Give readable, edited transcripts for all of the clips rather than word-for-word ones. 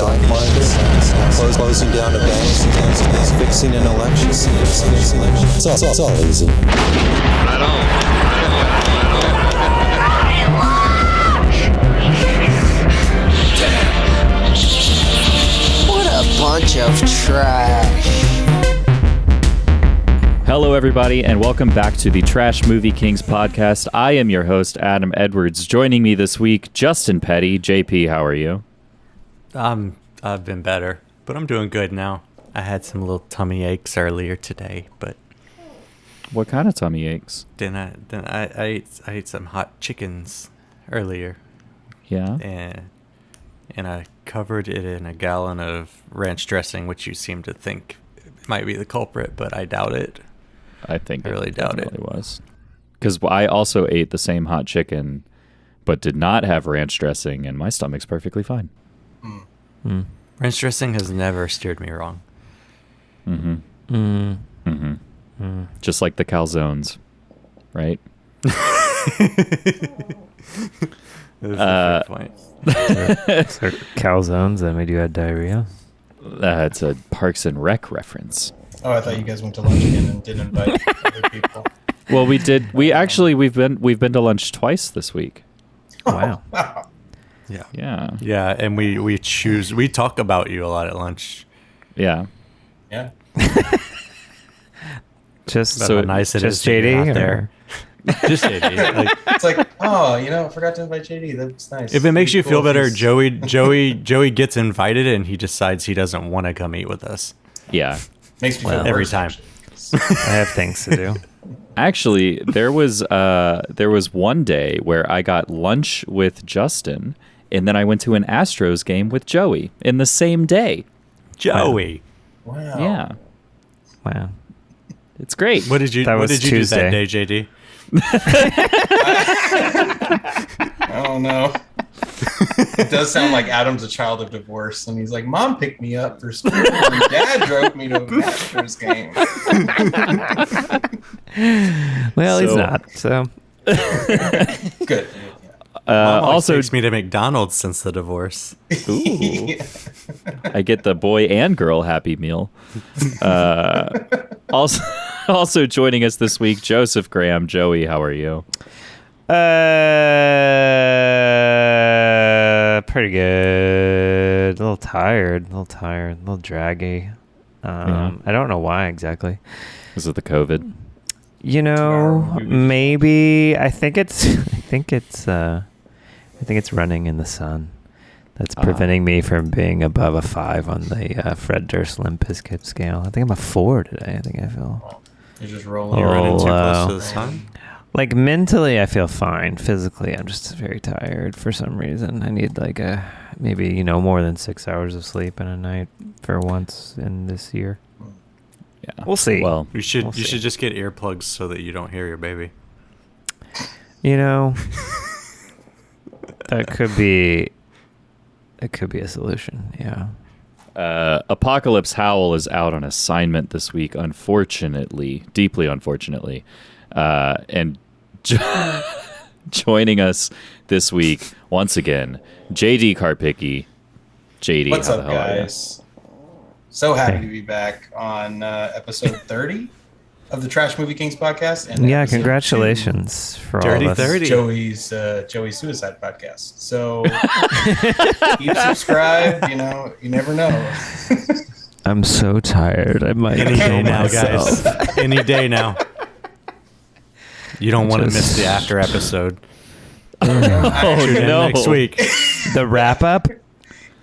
stock market, closing down a bank, fixing an election. It's all easy. Right What a bunch of trash. Hello, everybody, and welcome back to the Trash Movie Kings podcast. I am your host, Adam Edwards. Joining me this week, Justin Petty. JP, how are you? I've been better, but I'm doing good now. I had some little tummy aches earlier today, but What kind of tummy aches? then I ate some hot chickens earlier, Yeah? and I covered it in a gallon of ranch dressing, which you seem to think might be the culprit, but I doubt it. I think I really doubt it. definitely was. Because I also ate the same hot chicken, but did not have ranch dressing, and my stomach's perfectly fine. Ranch dressing has never steered me wrong. Just like the calzones, right? That's a fair point. So calzones that made you have diarrhea? That's a Parks and Rec reference. Oh, I thought you guys went to lunch again and didn't invite other people. Well, we did. We've been to lunch twice this week. Wow. Wow. Yeah. Yeah, and we talk about you a lot at lunch. Yeah. Yeah. Just About how nice it is just that you're JD not or- there. Just JD. Like, It's like, oh, I forgot to invite JD. That's nice. if it makes you Cool feel if better, he's- Joey gets invited and he decides he doesn't want to come eat with us. Yeah. makes me feel Well, every worse, time. actually. I have things to do. Actually, there was one day where I got lunch with Justin, and then I went to an Astros game with Joey in the same day. Joey, Wow. Yeah. Wow. It's great. what did you That was do that day, JD? Oh, no. It does sound like Adam's a child of divorce, and he's like, Mom picked me up for school, and Dad drove me to a Astros game. Well, he's So- not. So Good. Mom always also, takes me to McDonald's since the divorce. ooh, I get the boy and girl Happy Meal. Also joining us this week, Joseph Graham. Joey, how are you? pretty good. A little tired, a little draggy. Yeah. I don't know why exactly. Is it the COVID? Maybe I think it's running in the sun. That's preventing me from being above a 5 on the Fred Durst Limp Bizkit scale. I think I'm a 4 today. I think I feel You're just rolling. You're running too low. close to the sun. like mentally I feel fine. Physically, I'm just very tired for some reason. I need like maybe more than 6 hours of sleep in a night for once in this year. Yeah. We'll see. Well, You should We'll see. just get earplugs so that you don't hear your baby. That could be a solution. Yeah. Apocalypse Howl is out on assignment this week, unfortunately, deeply unfortunately. And joining us this week, once again, JD Karpicki. JD, What's how up, the hell are you? guys? So happy Hey. to be back on episode 30 of the Trash Movie Kings podcast. And Yeah, episode congratulations for Dirty all of us. 30. 2, Joey's suicide podcast. So keep subscribed. You never know. I'm so tired. I might Any day kill now, myself. guys. Any day now. You don't want to miss Just- the after episode. Oh, Tune in no. next week. The wrap up.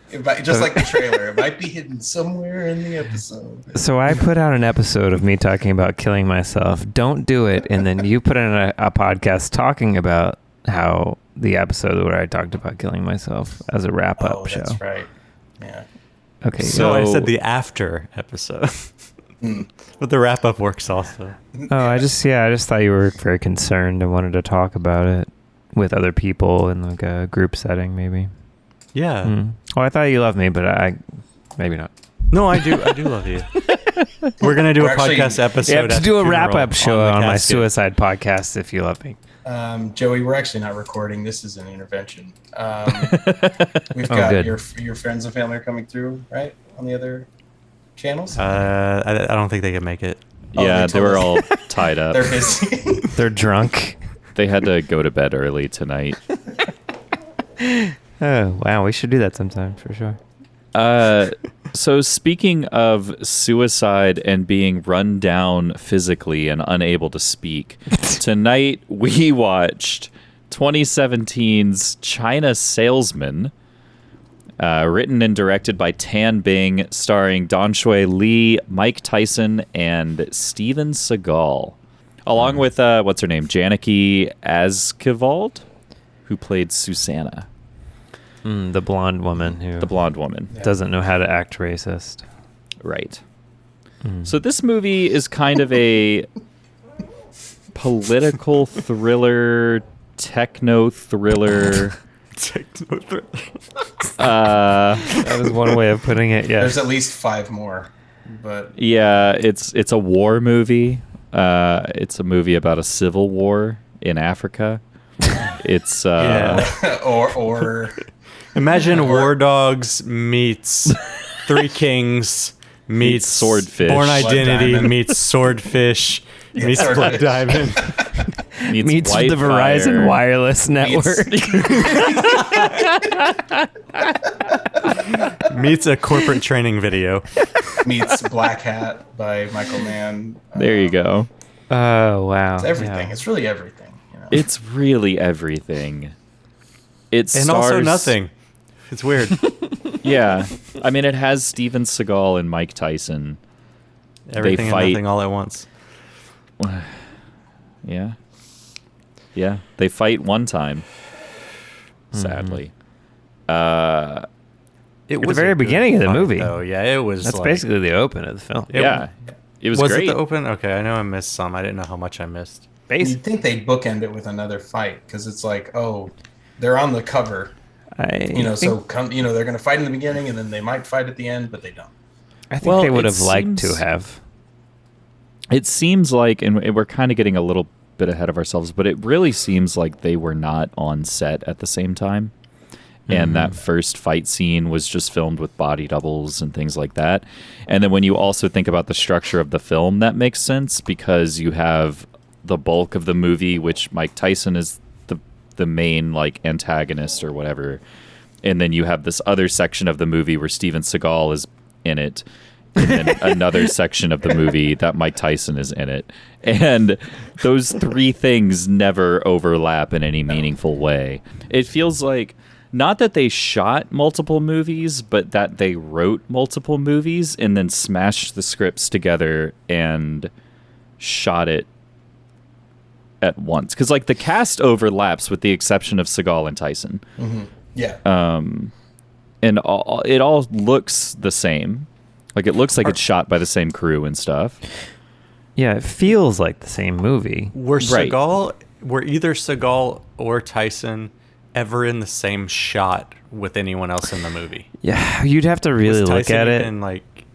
It might, just like the trailer, it might be hidden somewhere in the episode. So I put out an episode of me talking about killing myself. Don't do it. And then you put in a podcast talking about how the episode where I talked about killing myself as a wrap up Oh, show. that's right. Yeah. Okay. So I So- said the after episode. But the wrap up works also. Oh, I just thought you were very concerned and wanted to talk about it with other people in like a group setting, maybe. Yeah. Well, I thought you loved me, but maybe not. No, I do love you. We're gonna do We're a actually- podcast episode. You have to at do the a funeral wrap-up show the on my casket. suicide podcast if you love me. Joey, we're actually not recording. This is an intervention. We've got good. your friends and family are coming through, right? On the other channels? I don't think they can make it. Yeah, they were all tied up. They're busy. They're drunk. They had to go to bed early tonight. Oh, wow. We should do that sometime for sure. So speaking of suicide and being run down physically and unable to speak, tonight we watched 2017's China Salesman, written and directed by Tan Bing, starring Don Shui Lee, Mike Tyson, and Steven Seagal, along with what's her name, Janaki Askewald, who played Susanna. The blonde woman who doesn't know how to act racist. Right. So this movie is kind of a political thriller, techno thriller. That is one way of putting it. Yeah. There's at least 5 more, but Yeah, it's a war movie. It's a movie about a civil war in Africa. It's or Imagine War Dogs meets Three Kings meets Swordfish. Born Blood Identity Diamond. meets Swordfish meets Swordfish. Blood Diamond Meets White the Verizon Fire. Wireless Network. meets a corporate training video. meets Black Hat by Michael Mann. There you go. Oh, wow. It's everything. Yeah. It's really everything. You know? It's really everything. It And stars, also nothing. It's weird. Yeah, I mean it has Steven Seagal and Mike Tyson. Everything and fight. nothing all at once. Yeah. Yeah, they fight one time. Sadly. It At the was very a good beginning of the fight, movie. though. Yeah, it was. That's like, basically the open of the film. Yeah. It was Was great. it the open? Okay, I know I missed some. I didn't know how much I missed. You'd think they'd bookend it with another fight because it's like, oh, they're on the cover, so they're going to fight in the beginning and then they might fight at the end, but they don't. I think Well, they would it have liked to seems- have. It seems like, and we're kind of getting a little bit ahead of ourselves, but it really seems like they were not on set at the same time. And that first fight scene was just filmed with body doubles and things like that. And then when you also think about the structure of the film, that makes sense because you have the bulk of the movie, which Mike Tyson is the main like antagonist or whatever. And then you have this other section of the movie where Steven Seagal is in it. And then another section of the movie that Mike Tyson is in it. And those 3 things never overlap in any meaningful way. It feels like not that they shot multiple movies, but that they wrote multiple movies and then smashed the scripts together and shot it at once. Because like the cast overlaps with the exception of Seagal and Tyson. Yeah. And it all looks the same. Like it looks like it's shot by the same crew and stuff. Yeah, it feels like the same movie. Were Right. either Seagal or Tyson ever in the same shot with anyone else in the movie? Yeah, you'd have to really Was look Tyson at it. even, like,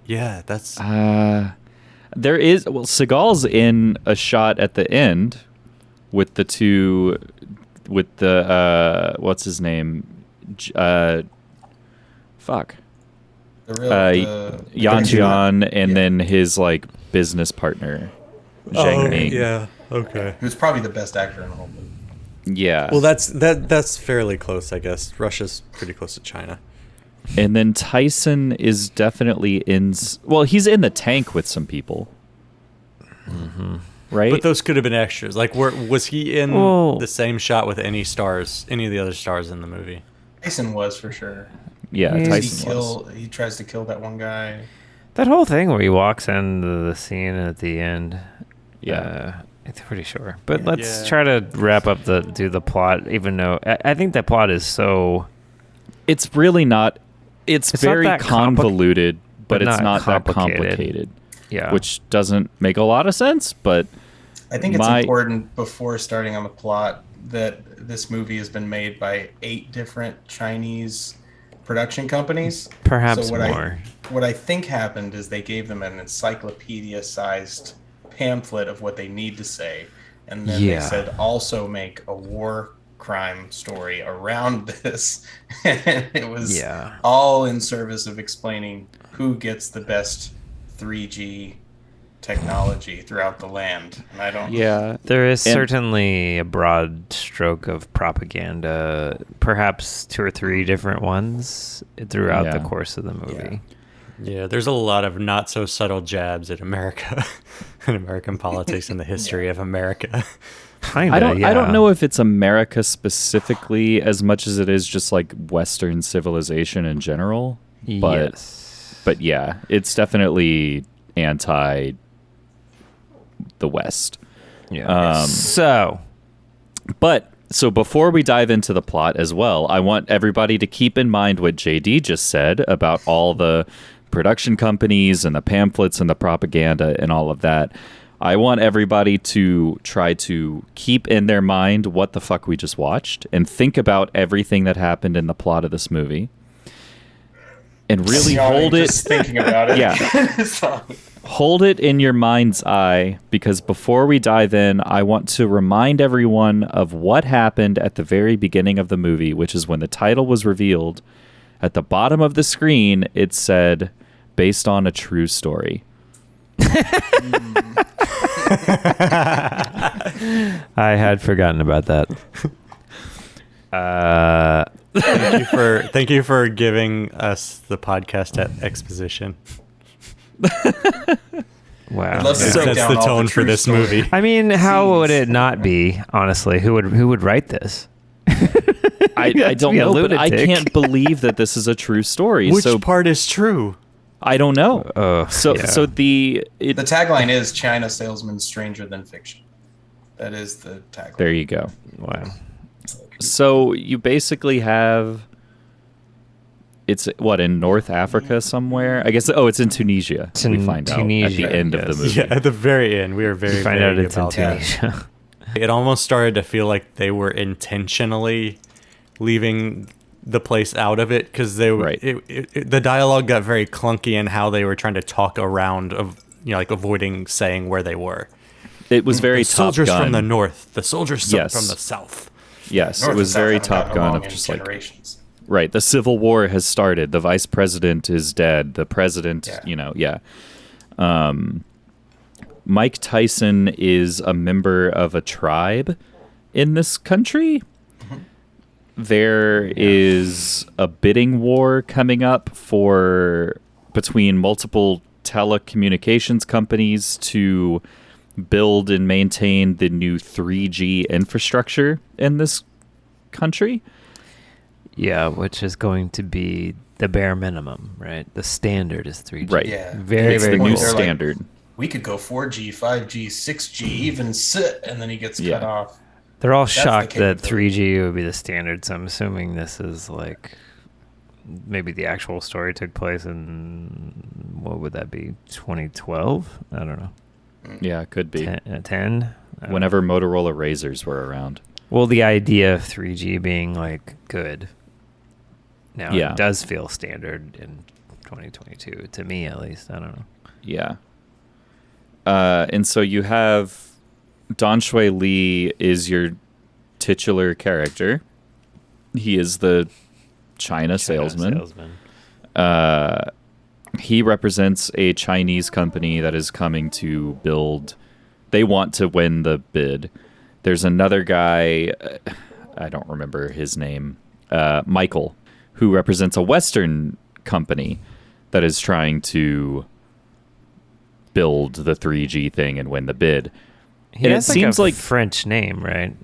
yeah, that's There is Seagal's in a shot at the end with the two with the what's his name? Fuck. The real, Yan Jian and then his like business partner Zhang Ming. yeah, okay. who's probably the best actor in the whole movie. Yeah. Well, that's fairly close, I guess. Russia's pretty close to China. And then Tyson is definitely he's in the tank with some people. Right? But those could have been extras. Like, was he in Well- the same shot with any of the other stars in the movie? Tyson was for sure. Yeah, He Tyson was. He tries to kill that one guy. That whole thing where he walks into the scene at the end. Yeah. I'm pretty sure. But let's Yeah. try to wrap up the plot, even though I think that plot is so... It's really not. It's It's not very that convoluted, but but it's not not that complicated. complicated. Yeah. Which doesn't make a lot of sense, but I think it's important before starting on the plot that this movie has been made by 8 different Chinese production companies. Perhaps So more. What I think happened is they gave them an encyclopedia-sized pamphlet of what they need to say, and then Yeah. they said also make a war crime story around this, and it was Yeah. all in service of explaining who gets the best 3G technology throughout the land. And I don't. Yeah. There is And- certainly a broad stroke of propaganda, perhaps 2 or 3 different ones throughout the Yeah. course of the movie. Yeah, there's a lot of not so subtle jabs at America and American politics and the history of America. Kinda, I don't know if it's America specifically as much as it is just like Western civilization in general. But Yes. but yeah, it's definitely anti the West. Yeah. So, So before we dive into the plot as well, I want everybody to keep in mind what JD just said about all the production companies and the pamphlets and the propaganda and all of that. I want everybody to try to keep in their mind what the fuck we just watched and think about everything that happened in the plot of this movie. And really hold it. Just thinking about it. Yeah. Hold it in your mind's eye, because before we dive in, I want to remind everyone of what happened at the very beginning of the movie, which is when the title was revealed. At the bottom of the screen, it said, based on a true story. I had forgotten about that. Thank you for giving us the podcast at exposition. Wow. I'd love to It break sets down the all tone for true this story. movie. I mean, how would it not be? Honestly, who would write this? I to don't be a know, but I lunatic. can't believe that this is a true story. Which so part is true? I don't know. Oh, So yeah. so The tagline is China salesman stranger than fiction. That is the tagline. there you go. Wow. So you basically have, it's what, in North Africa somewhere? I guess. Oh, it's in Tunisia. It's in we find out at Tunisia, the end of the yes. movie. Yeah, at the very end, we were very You find out vague it's in about that. Tunisia. It almost started to feel like they were intentionally leaving the place out of it because they were. Right. The dialogue got very clunky in how they were trying to talk around of like avoiding saying where they were. It was very The soldiers Top Gun. from the north, the soldiers Yes. from the south. Yes, North it was and South very haven't Top gotten Gun along of in just like, generations. right, the Civil War has started. The vice president is dead. The president, Yeah. Mike Tyson is a member of a tribe in this country. There is a bidding war coming up between multiple telecommunications companies to build and maintain the new 3G infrastructure in this country. Yeah, which is going to be the bare minimum, right? The standard is 3G. Right. Yeah. Very, It's very the new cool. They're like, standard. we could go 4G, 5G, 6G, even sit, and then he gets Yeah. cut off. They're all the shocked that capability. 3G would be the standard, so I'm assuming this is like maybe the actual story took place in, what would that be, 2012? I don't know. Yeah, it could be. 10? I don't Whenever Motorola Razors were around. Well, the idea of 3G being like good. Now Yeah. it does feel standard in 2022 to me, at least. I don't know. Yeah. And so you have Don Shui Lee is your titular character. He is the China salesman. He represents a Chinese company that is coming to build. They want to win the bid. There's another guy, I don't remember his name, Michael, who represents a Western company that is trying to build the 3G thing and win the bid. He And has it seems a like French name, right?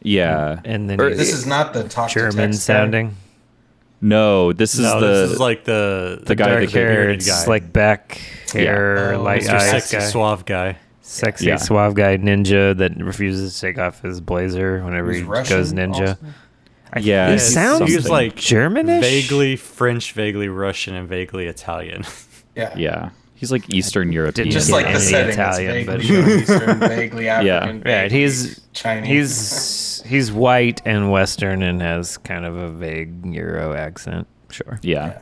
yeah. And then Or- he's This is not the talk to German text guy. sounding. No, this is No, the this is like the the guy Dark that hair, bearded it's guy. like back hair, Oh, light Mr. eyes Sexy guy. Suave guy. Sexy, Yeah. suave guy ninja that refuses to take off his blazer whenever Who's he Russian goes ninja. also? yeah. He it's sounds He was something. like Germanish? vaguely French, vaguely Russian, and vaguely Italian. Yeah. Yeah, he's like Eastern European. Just Yeah, like the any setting, Italian, it's but- vaguely Middle Eastern, vaguely African, Right, vaguely he's Chinese. he's white and Western and has kind of a vague Euro accent. Sure. Yeah.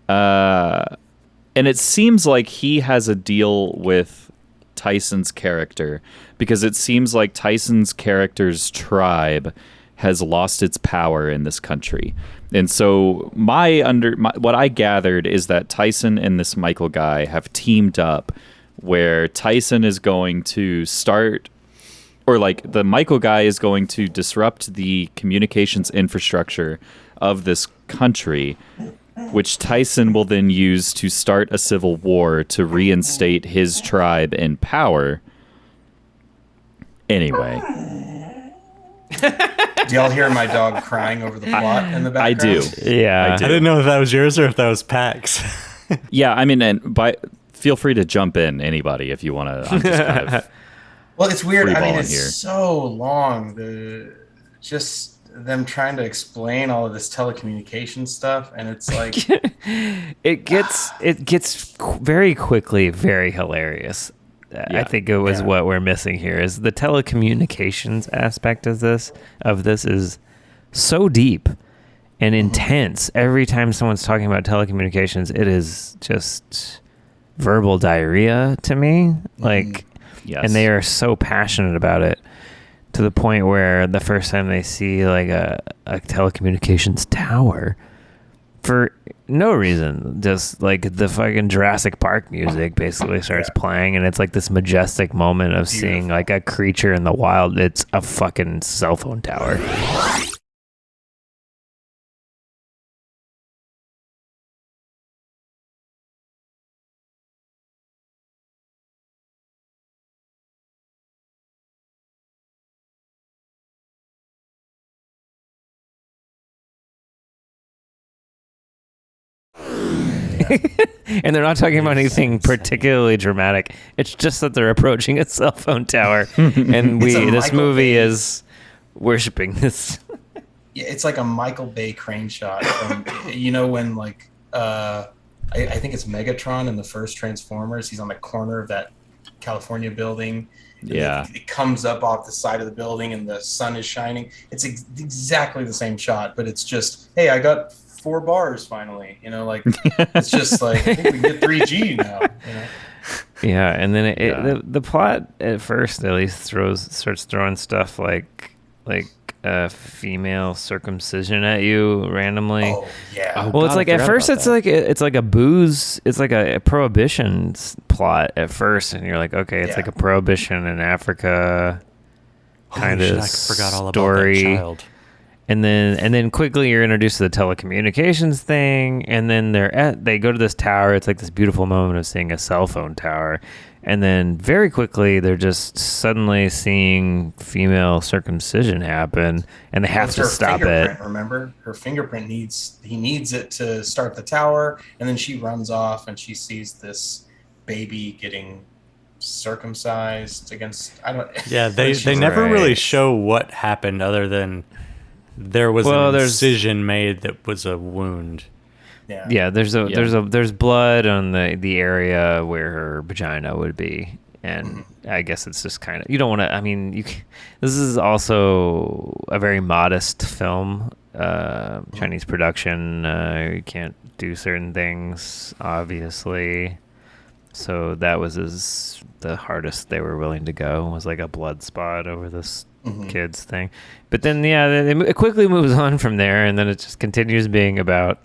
And it seems like he has a deal with Tyson's character, because it seems like Tyson's character's tribe has lost its power in this country. And so what I gathered is that Tyson and this Michael guy have teamed up, where Tyson is going to start, or like the Michael guy is going to disrupt the communications infrastructure of this country, which Tyson will then use to start a civil war to reinstate his tribe in power. Anyway. Do y'all hear my dog crying over the plot in the background? I do. Yeah. I didn't know if that was yours or if that was Pax. Yeah, I mean, feel free to jump in, anybody, if you want to. I'm just kind of Well, it's weird. I mean, freeballing it's here. so long. Just them trying to explain all of this telecommunications stuff, and it's like it gets very quickly very hilarious. I think it was what we're missing here is the telecommunications aspect of this is so deep and intense. Every time someone's talking about telecommunications, it is just verbal diarrhea to me. Like, Yes. and they are so passionate about it to the point where the first time they see like a telecommunications tower, for no reason, just like the fucking Jurassic Park music basically starts playing, and it's like this majestic moment of seeing like a creature in the wild. It's a fucking cell phone tower. And they're not talking about anything particularly dramatic. It's just that they're approaching a cell phone tower, and this movie is worshiping this. Yeah, it's like a Michael Bay crane shot from, when like I think it's Megatron in the first Transformers. He's on the corner of that California building. Yeah. It comes up off the side of the building and the sun is shining. It's exactly the same shot, but it's just, hey, I got 4 bars finally. It's just like, I think we can get 3G now. Yeah, and then the plot at first at least starts throwing stuff like female circumcision at you randomly. Oh yeah. Well, it's like at first it's like a booze, it's like a prohibition plot at first, and you're like, okay, it's like a prohibition in Africa kind of I forgot all story. about that child. And then quickly you're introduced to the telecommunications thing, and then they go to this tower. It's like this beautiful moment of seeing a cell phone tower, and then very quickly they're just suddenly seeing female circumcision happen, and they have to stop it. Remember, her fingerprint he needs it to start the tower, and then she runs off and she sees this baby getting circumcised against. I don't. Yeah, they never really show what happened other than there was an incision made that was a wound. Yeah, there's blood on the area where her vagina would be, and I guess it's just kind of, you don't want to. I mean, this is also a very modest film, Chinese production. You can't do certain things, obviously. So that was the hardest they were willing to go, was like a blood spot over this kids thing. But then it quickly moves on from there, and then it just continues being about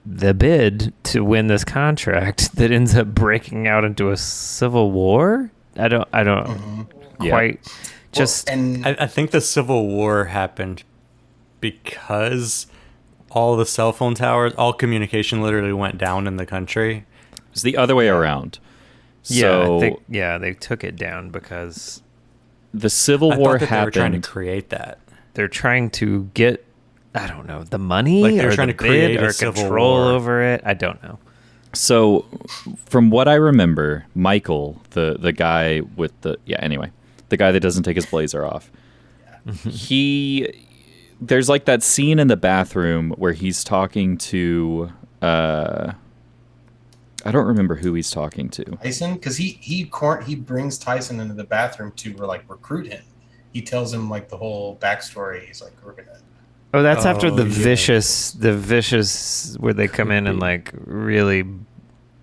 the bid to win this contract that ends up breaking out into a civil war. I don't quite just. And I think the Civil War happened because all the cell phone towers, all communication literally went down in the country. It's the other way around. So they took it down because the Civil War happened. They were trying to create that. They're trying to get, I don't know, the money, like they're or trying the to create bid, or a civil control war over it. I don't know. So, from what I remember, Michael, the guy with the guy that doesn't take his blazer off, there's like that scene in the bathroom where he's talking to, I don't remember who he's talking to. Tyson, because he brings Tyson into the bathroom to recruit him. He tells him like the whole backstory. He's like, we're gonna. Oh, that's after the vicious where they come in and like really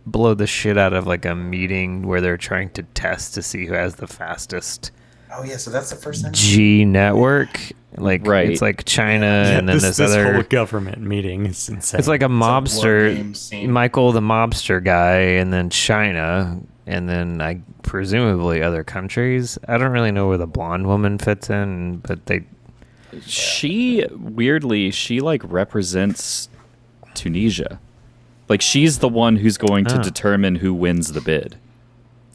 blow the shit out of like a meeting where they're trying to test to see who has the fastest Oh yeah, so that's the first time. G network. Like Right. it's like China and then this this other whole government meeting is insane. it's like a war game mobster, scene. Michael the mobster guy, and then China, and then I presumably other countries. I don't really know where the blonde woman fits in, but they. She weirdly, she like represents Tunisia. Like she's the one who's going to Oh. determine who wins the bid.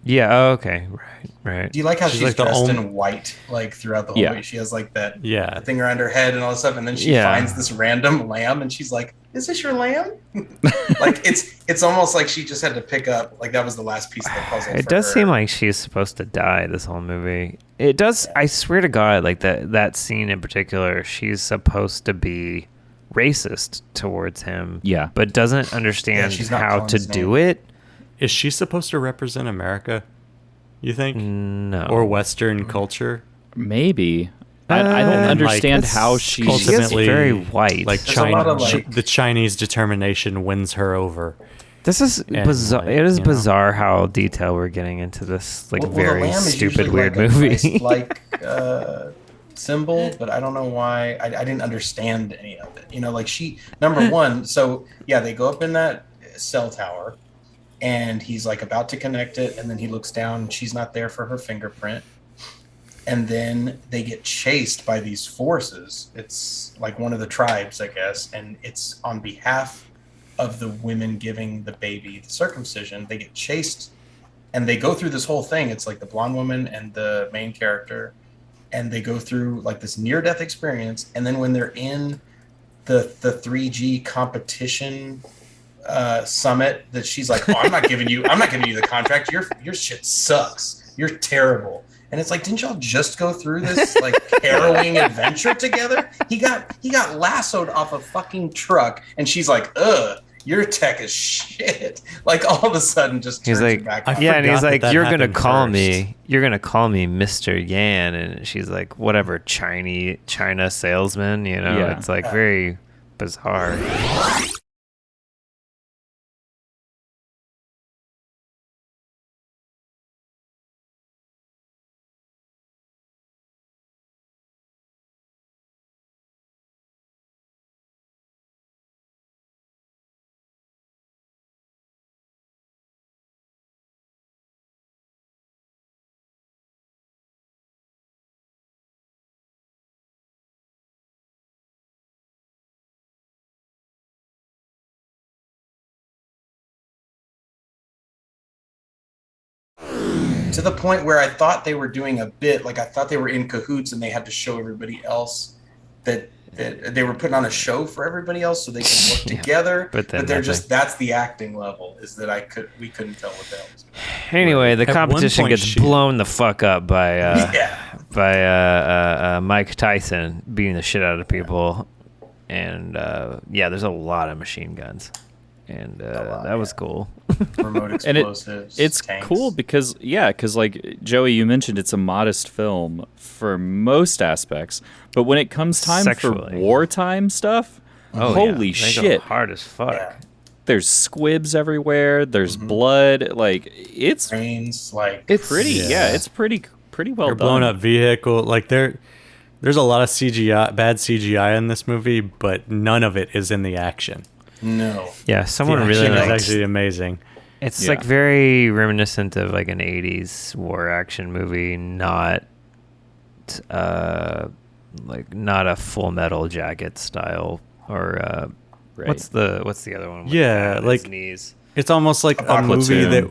Yeah. Oh, okay. Right. Do you like how she's like the dressed only- in white, like throughout the whole Yeah. way? She has like that Yeah. thing around her head and all this stuff, and then she Yeah. finds this random lamb, and she's like, "Is this your lamb?" Like it's almost like she just had to pick up, like that was the last piece of the puzzle. It for does her. seem like she's supposed to die this whole movie. It does. I swear to God, like that scene in particular, she's supposed to be racist towards him. Yeah. but doesn't understand she's not how calling to his do name. it. Is she supposed to represent America? You think? No. Or Western culture? Maybe. I don't Uh, understand like, how she she. gets ultimately very white. Like There's a lot of, like- the Chinese determination wins her over. This is And, bizarre. like, It is you know. bizarre how detailed we're getting into this like Well, the very lamb is stupid usually weird like a movie. Christ-like symbol, but I don't know why. I didn't understand any of it. You know, like number one. So yeah, they go up in that cell tower, and he's like about to connect it, and then he looks down, and she's not there for her fingerprint. And then they get chased by these forces. It's like one of the tribes, I guess, and it's on behalf of the women giving the baby the circumcision. They get chased, and they go through this whole thing. It's like the blonde woman and the main character, and they go through like this near-death experience. And then when they're in the 3G competition summit, that she's like, "Oh, I'm not giving you the contract. Your shit sucks. You're terrible." And it's like, didn't y'all just go through this like harrowing adventure together? He got lassoed off a fucking truck, and she's like, "Ugh, your tech is shit." Like all of a sudden, just He's turns like, it back I on. yeah, and he's forgot like, that you're gonna happened call first. me Mr. Yan, and she's like, whatever, China salesman, you know? Yeah. It's like very bizarre. To the point where I thought they were doing a bit, like I thought they were in cahoots, and they had to show everybody else that they were putting on a show for everybody else so they can work Yeah, together. but then they're nothing. just that's the acting level, is that we couldn't tell what the hell was going Anyway, the At one competition point, gets she- blown the fuck up by on. Yeah. Mike Tyson beating the shit out of people, and yeah, there's a lot of machine guns, and that was cool. Remote And explosives. it's tanks. cool because like Joey, you mentioned it's a modest film for most aspects, but when it comes time Sexually. for wartime stuff, Oh, holy yeah. They go shit! hard as fuck. Yeah. There's squibs everywhere. There's blood. Like it's Trains, like It's pretty. Yeah. Yeah, it's pretty well They're done. blowing up vehicle. Like there's a lot of CGI, bad CGI in this movie, but none of it is in the action. no. Yeah, someone the really action is likes. actually amazing. It's Yeah. like very reminiscent of like an '80s war action movie, not like not a Full Metal Jacket style or Right. what's the other one? with Yeah, the guy on like- his knees. It's almost like a movie Platoon. that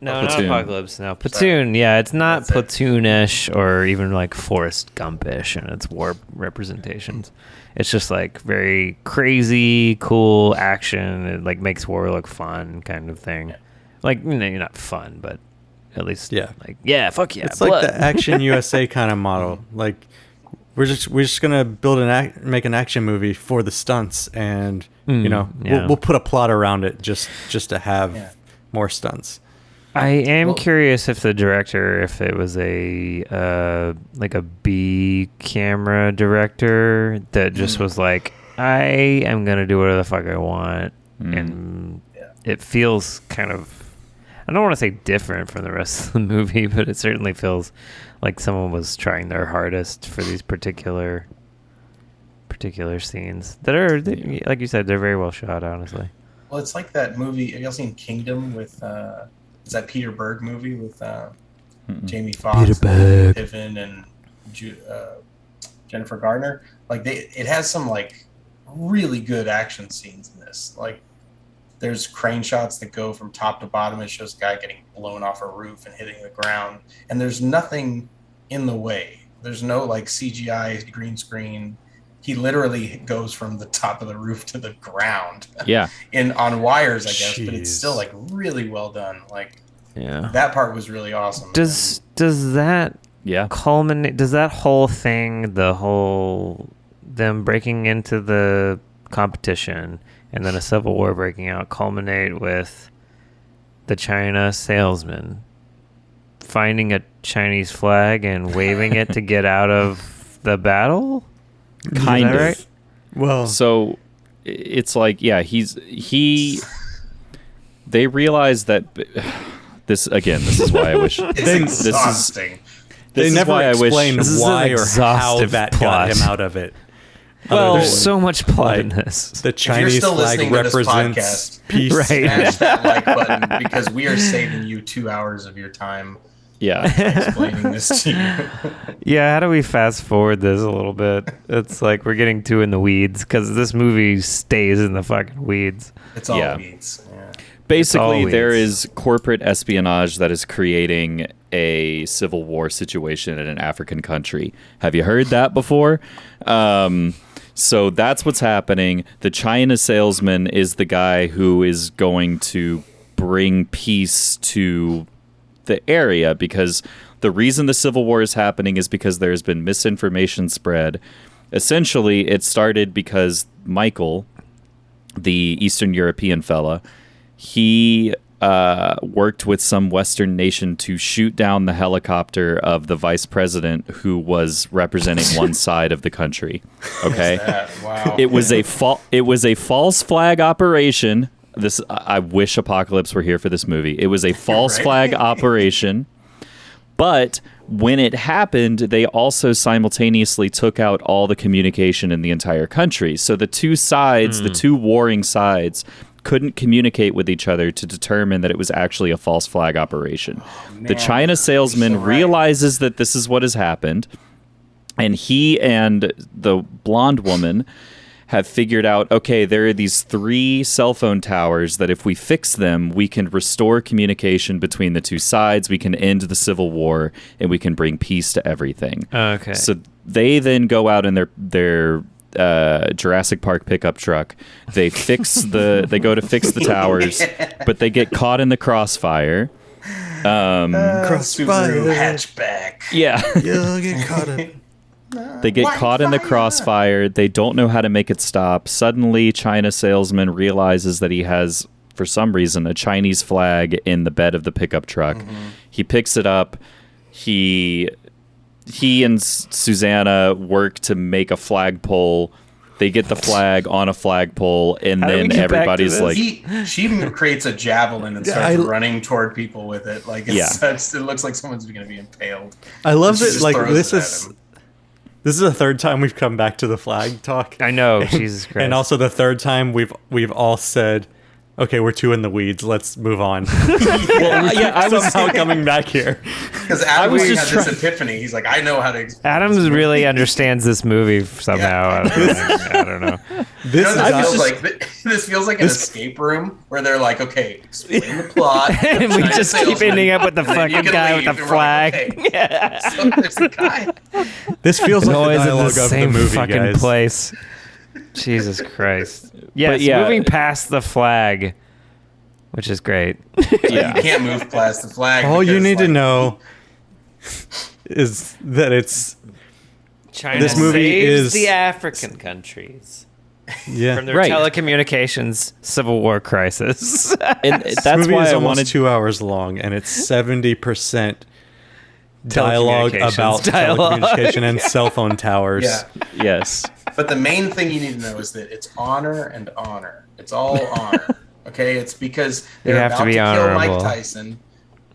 No, Platoon. not Apocalypse. No, Platoon. Yeah, it's not That's it. Platoonish or even like Forrest Gumpish in its war representations. It's just like very crazy, cool action. It like makes war look fun, kind of thing. Like you're not fun, but at least Yeah. like fuck yeah, it's blood. like the Action USA kind of model. Like we're just gonna build make an action movie for the stunts, and yeah. we'll put a plot around it just to have Yeah. more stunts. I am Well- curious if the director, if it was a like a B camera director that just was like, I am gonna do whatever the fuck I want, and it feels kind of, I don't want to say different from the rest of the movie, but it certainly feels like someone was trying their hardest for these particular scenes that are, like you said, they're very well shot, honestly. Well, it's like that movie. Have y'all seen Kingdom with? Is that Peter Berg movie with Jamie Foxx, and Piven, and Jennifer Garner? Like it has some like really good action scenes in this. Like there's crane shots that go from top to bottom. It shows a guy getting blown off a roof and hitting the ground, and there's nothing in the way. There's no like CGI green screen. He literally goes from the top of the roof to the ground. Yeah. On wires, I guess, but it's Jeez. still like really well done. Like Yeah. that part was really awesome. Does that Yeah. culminate? Does that whole thing, them breaking into the competition and then a civil war breaking out, culminate with the China salesman finding a Chinese flag and waving it to get out of the battle? Kind Is that of. right? Well, So it's like, yeah, they realize that this is why I wish It's this is exhausting. they is never why I wish- explained This is an why or how exhaustive that plot. got him out of it. Well, Other there's than, so much plot in this. the Chinese still flag listening to this represents podcast, peace. Right. Smash that like button because we are saving you 2 hours of your time yeah. explaining this to you. Yeah, how do we fast forward this a little bit? It's like we're getting too in the weeds because this movie stays in the fucking weeds. It's all Yeah. weeds. Yeah. Basically, always- there is corporate espionage that is creating a civil war situation in an African country. Have you heard that before? So that's what's happening. The China salesman is the guy who is going to bring peace to the area, because the reason the civil war is happening is because there's been misinformation spread. Essentially, it started because Michael, the Eastern European fella, he worked with some Western nation to shoot down the helicopter of the vice president who was representing one side of the country. Okay, Wow. it was a false flag operation. I wish Apocalypse were here for this movie. It was a false Right. flag operation, but when it happened, they also simultaneously took out all the communication in the entire country. So the two sides, the two warring sides, couldn't communicate with each other to determine that it was actually a false flag operation. The China salesman so right. realizes that this is what has happened, and he and the blonde woman have figured out, okay, there are these 3 cell phone towers that if we fix them, we can restore communication between the two sides, we can end the civil war, and we can bring peace to everything. Okay. So they then go out in their Jurassic Park pickup truck. They go to fix the towers, but they get caught in the crossfire. Subaru hatchback. Yeah. You'll get caught up. They get caught in the crossfire. They don't know how to make it stop. Suddenly, China salesman realizes that he has, for some reason, a Chinese flag in the bed of the pickup truck. He picks it up. He and Susanna work to make a flagpole. They get the flag on a flagpole, and How do we then get back to everybody's this? like, She creates a javelin and starts running toward people with it. Like it looks like someone's going to be impaled. I love She that. just Like throws this it at him. is the third time we've come back to the flag talk. I know, Jesus Christ. And also the third time we've all said, okay, we're too in the weeds. Let's move on. I was somehow coming back here. Because Adam was had just this epiphany. He's like, I know how to explain Adams this movie. really understands this movie somehow. I don't know. You This know, is this feels like an escape room where they're like, okay, explain the plot. And we China just keep salesman, ending up with the and then you fucking can guy leave. with the And we're like, flag. okay. So there's a guy. this feels like the Always in the dialogue of the same movie, fucking guys. place. Jesus Christ. Yes, yeah. moving past the flag, which is great. yeah. You can't move past the flag. All you because, need to like, know is that it's China This movie saves is- the African countries yeah. from their Right. telecommunications civil war crisis. And This that's movie why is I almost wanted 2 hours long, and it's 70% dialogue Telecommunications about dialogue. telecommunication and cell phone towers. Yeah. Yes. But the main thing you need to know is that it's honor and honor. It's all honor. Okay, it's because You they're have to about be to kill Mike honorable. Tyson,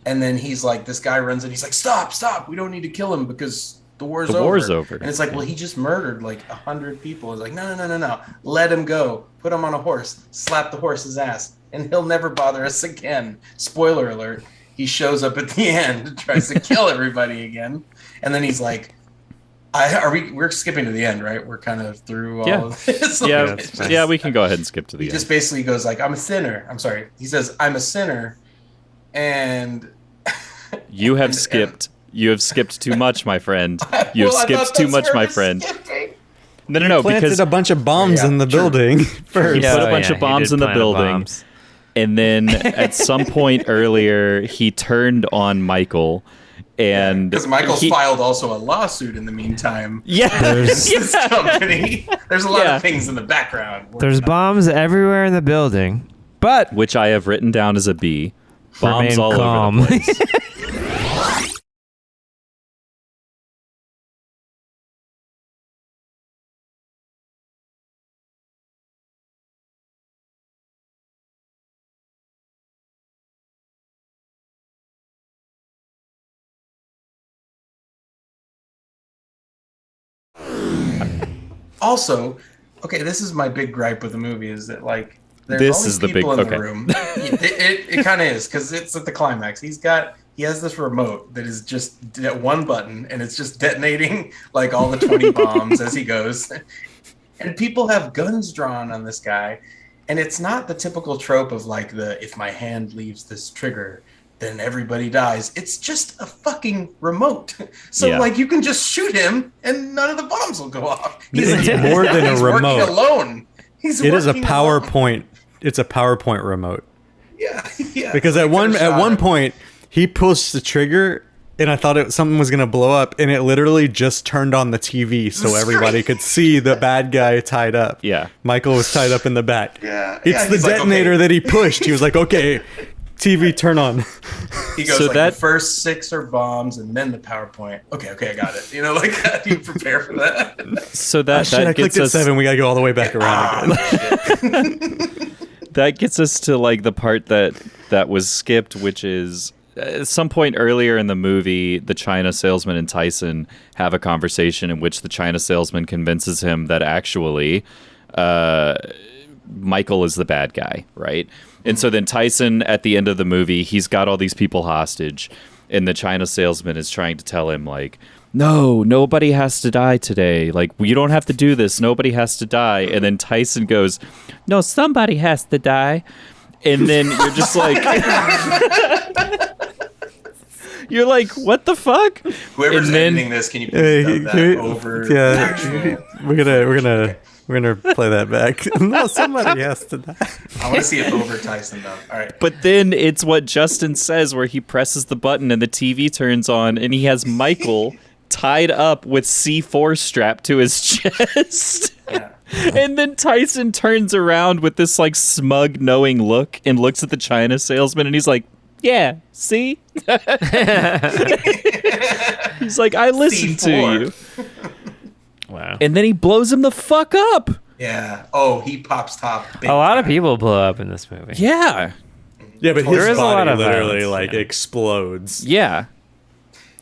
and then he's like, this guy runs in, he's like, stop, we don't need to kill him because the war's over. And it's like, well, he just murdered like 100 people. It's like, no, let him go, put him on a horse, slap the horse's ass, and he'll never bother us again. Spoiler alert, he shows up at the end, tries to kill everybody again, and then he's like, we're skipping to the end, right? We're kind of through all of this. Yeah, we can go ahead and skip to the He end. just basically goes like, I'm a sinner. I'm sorry. He says, I'm a sinner. And You have skipped too much, my friend. You have skipped too much, my friend. No, Planted because a bunch of bombs in the building first. He put a bunch of bombs in the building. Bombs. And then at some point earlier, he turned on Michael. And because Michael's filed also a lawsuit in the meantime. Yeah. Against this company. There's a lot of things in the background. There's bombs everywhere in the building, but which I have written down as a B. Bombs remain all calm. over the place. Also, okay, this is my big gripe with the movie is that like there's This all these is the people big- in the okay. room. It kind of is because it's at the climax. He has this remote that is just one button and it's just detonating like all the 20 bombs as he goes. And people have guns drawn on this guy, and it's not the typical trope of like if my hand leaves this trigger, then everybody dies. It's just a fucking remote. So Yeah. like you can just shoot him and none of the bombs will go off. It's more than a he's remote. Working alone. It is a working PowerPoint. alone. It's a PowerPoint remote. Yeah. Because at one point he pushed the trigger and I thought something was gonna blow up, and it literally just turned on the TV so everybody could see the bad guy tied up. Yeah. Michael was tied up in the back. Yeah. It's the he's like, detonator okay. that he pushed. He was like, okay, TV turn on. He goes So like that- the first 6 are bombs and then the PowerPoint. Okay, I got it. You know, like how do you prepare for that? So that Shit, I that clicked gets at us 7. We gotta go all the way back around again. that gets us to like the part that was skipped, which is at some point earlier in the movie, the China salesman and Tyson have a conversation in which the China salesman convinces him that actually Michael is the bad guy, right? And so then Tyson, at the end of the movie, he's got all these people hostage, and the China salesman is trying to tell him, like, no, nobody has to die today. Like, you don't have to do this. Nobody has to die. And then Tyson goes, no, somebody has to die. And then you're just like... You're like, what the fuck? Whoever's And then- editing this, can you please dub that over the actual... We're gonna play that back. No, somebody has to die. I want to see it over Tyson though. All right. But then it's what Justin says, where he presses the button and the TV turns on, and he has Michael tied up with C4 strapped to his chest. Yeah. And then Tyson turns around with this like smug, knowing look and looks at the China salesman, and he's like, "Yeah, see." He's like, "I listened to C4. you." Wow. And then he blows him the fuck up. Yeah. Oh, he pops top. Big A lot of time. people blow up in this movie. Yeah. Yeah, but There his is a lot body of literally violence, like yeah. explodes. Yeah.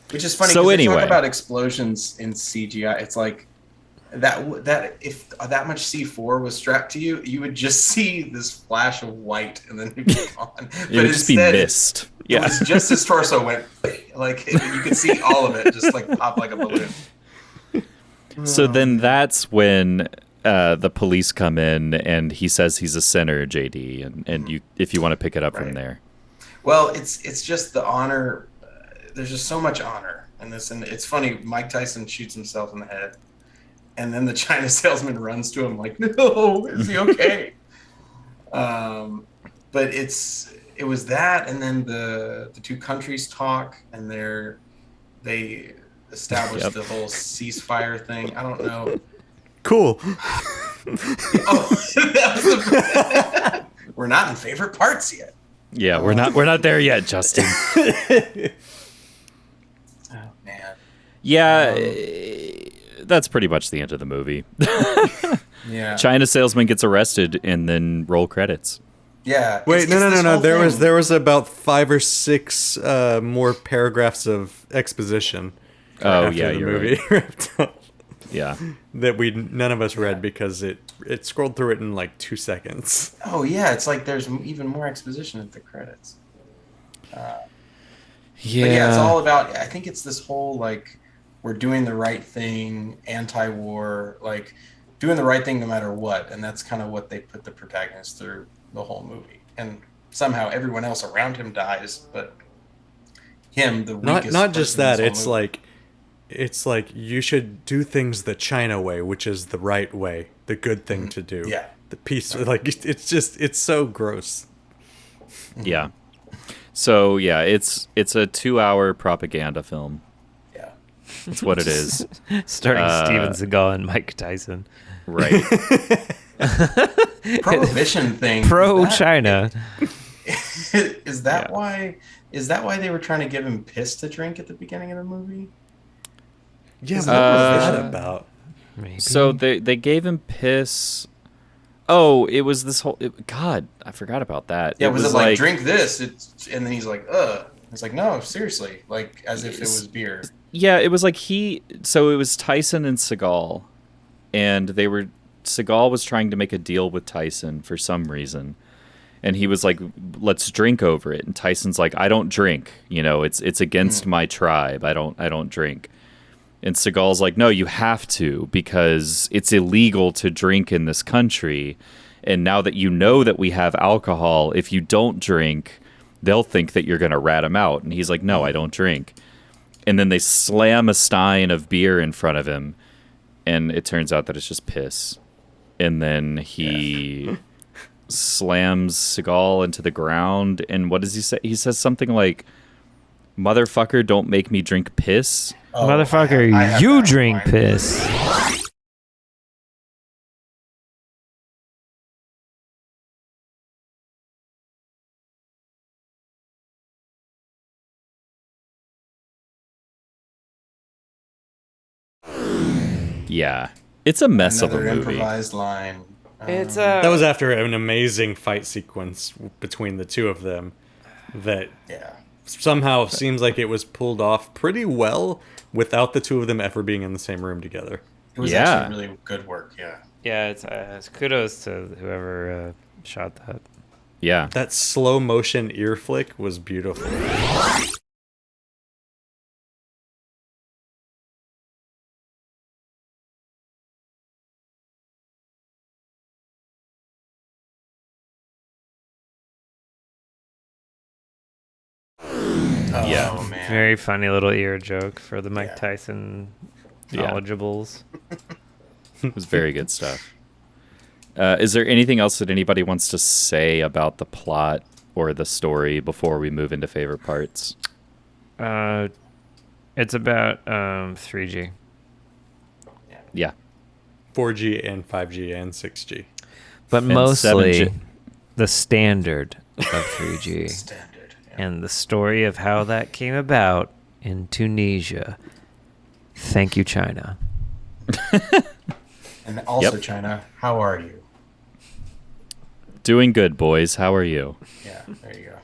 Which is funny. So 'cause they anyway. talk about explosions in CGI. It's like that if that much C4 was strapped to you, you would just see this flash of white and then it'd be gone. But It would just be instead, mist. It Yeah. was just his torso went like you could see all of it just like pop like a balloon. So then that's when the police come in, and he says he's a sinner, JD, and you, if you want to pick it up from Right. there. Well, it's just the honor. There's just so much honor in this, and it's funny. Mike Tyson shoots himself in the head, and then the China salesman runs to him like, "No, is he okay?" But it was that, and then the two countries talk, and they establish Yep. the whole ceasefire thing. I don't know. Cool. Oh, that was we're not in favorite parts yet. Yeah, we're not there yet, Justin. Oh man. Yeah, that's pretty much the end of the movie. Yeah. China salesman gets arrested, and then roll credits. Yeah. Wait, it's no. this whole thing. There was about 5 or 6 more paragraphs of exposition. Oh, after yeah, the you're movie right. wrapped up Yeah. that none of us read because it scrolled through it in like 2 seconds. Oh yeah, it's like there's even more exposition at the credits. But yeah, it's all about. I think it's this whole like we're doing the right thing, anti-war, like doing the right thing no matter what, and that's kind of what they put the protagonist through the whole movie. And somehow everyone else around him dies, but him, the weakest. Not just person in that. this whole It's like you should do things the China way, which is the right way, the good thing to do. Yeah. The peace. Like it's so gross. Yeah. So yeah, it's a 2-hour propaganda film. Yeah. That's what it is. Starring Steven Seagal and Mike Tyson. Right. Prohibition thing. Pro China. Is that why? Is that why they were trying to give him piss to drink at the beginning of the movie? Yeah, what was that about? Maybe. So they gave him piss. Oh, it was this whole. God, I forgot about that. Yeah, was it like drink this? And then he's like, ugh. It's like, no, seriously, like as if it was beer. Yeah, it was like So it was Tyson and Seagal, and Seagal was trying to make a deal with Tyson for some reason, and he was like, let's drink over it. And Tyson's like, I don't drink. You know, it's against my tribe. I don't drink. And Seagal's like, no, you have to, because it's illegal to drink in this country. And now that you know that we have alcohol, if you don't drink, they'll think that you're going to rat him out. And he's like, no, I don't drink. And then they slam a stein of beer in front of him. And it turns out that it's just piss. And then he slams Seagal into the ground. And what does he say? He says something like, motherfucker, don't make me drink piss. Oh, Motherfucker, I have you that drink line. piss. Yeah. It's a mess Another of a movie. improvised line. It's That was after an amazing fight sequence between the two of them that Yeah. somehow seems like it was pulled off pretty well without the two of them ever being in the same room together. It was Yeah. actually really good work. Yeah. yeah. It's kudos to whoever shot that. Yeah. That slow motion ear flick was beautiful. Oh, Yeah. man. Very funny little ear joke for the Mike Yeah. Tyson Yeah. knowledgeables. It was very good stuff. Is there anything else that anybody wants to say about the plot or the story before we move into favorite parts? It's about 3G. Yeah. 4G and 5G and 6G. But And mostly 7G. the standard of 3G. Standard. Yeah. And the story of how that came about in Tunisia. Thank you, China. And also, Yep. China, how are you? Doing good, boys. How are you? Yeah, there you go.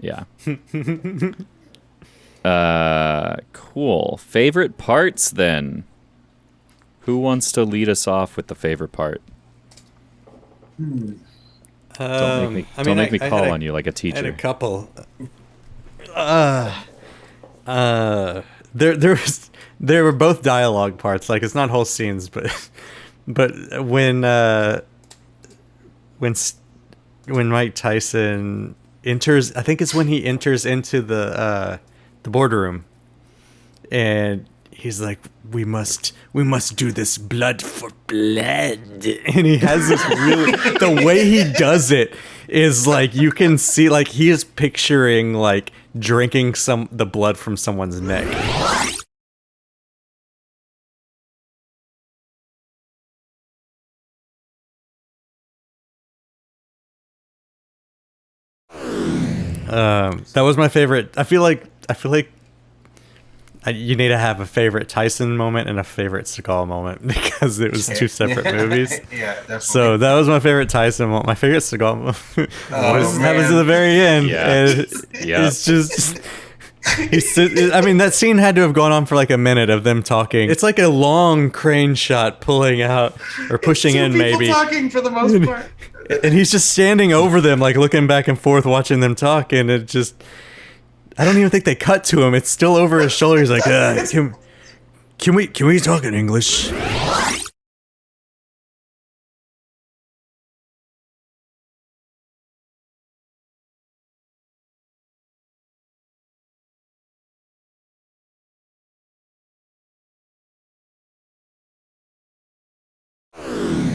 Yeah. Cool. Favorite parts, then? Who wants to lead us off with the favorite part? Don't make me call on you like a I had teacher. a couple. There were both dialogue parts. Like it's not whole scenes, but when Mike Tyson enters, I think it's when he enters into the boardroom, and he's like, "We must do this blood for blood," and he has this really the way he does it is like you can see like he is picturing like drinking the blood from someone's neck. That was my favorite. I feel like You need to have a favorite Tyson moment and a favorite Seagal moment because it was two separate movies. Yeah, definitely. So that was my favorite Tyson moment. My favorite Seagal moment happens at the very end. Yeah. And it's just... I mean, that scene had to have gone on for like a minute of them talking. It's like a long crane shot pulling out or pushing in, maybe. Talking for the most part. And he's just standing over them, like looking back and forth, watching them talk. And it just... I don't even think they cut to him. It's still over his shoulder. He's like, can we talk in English?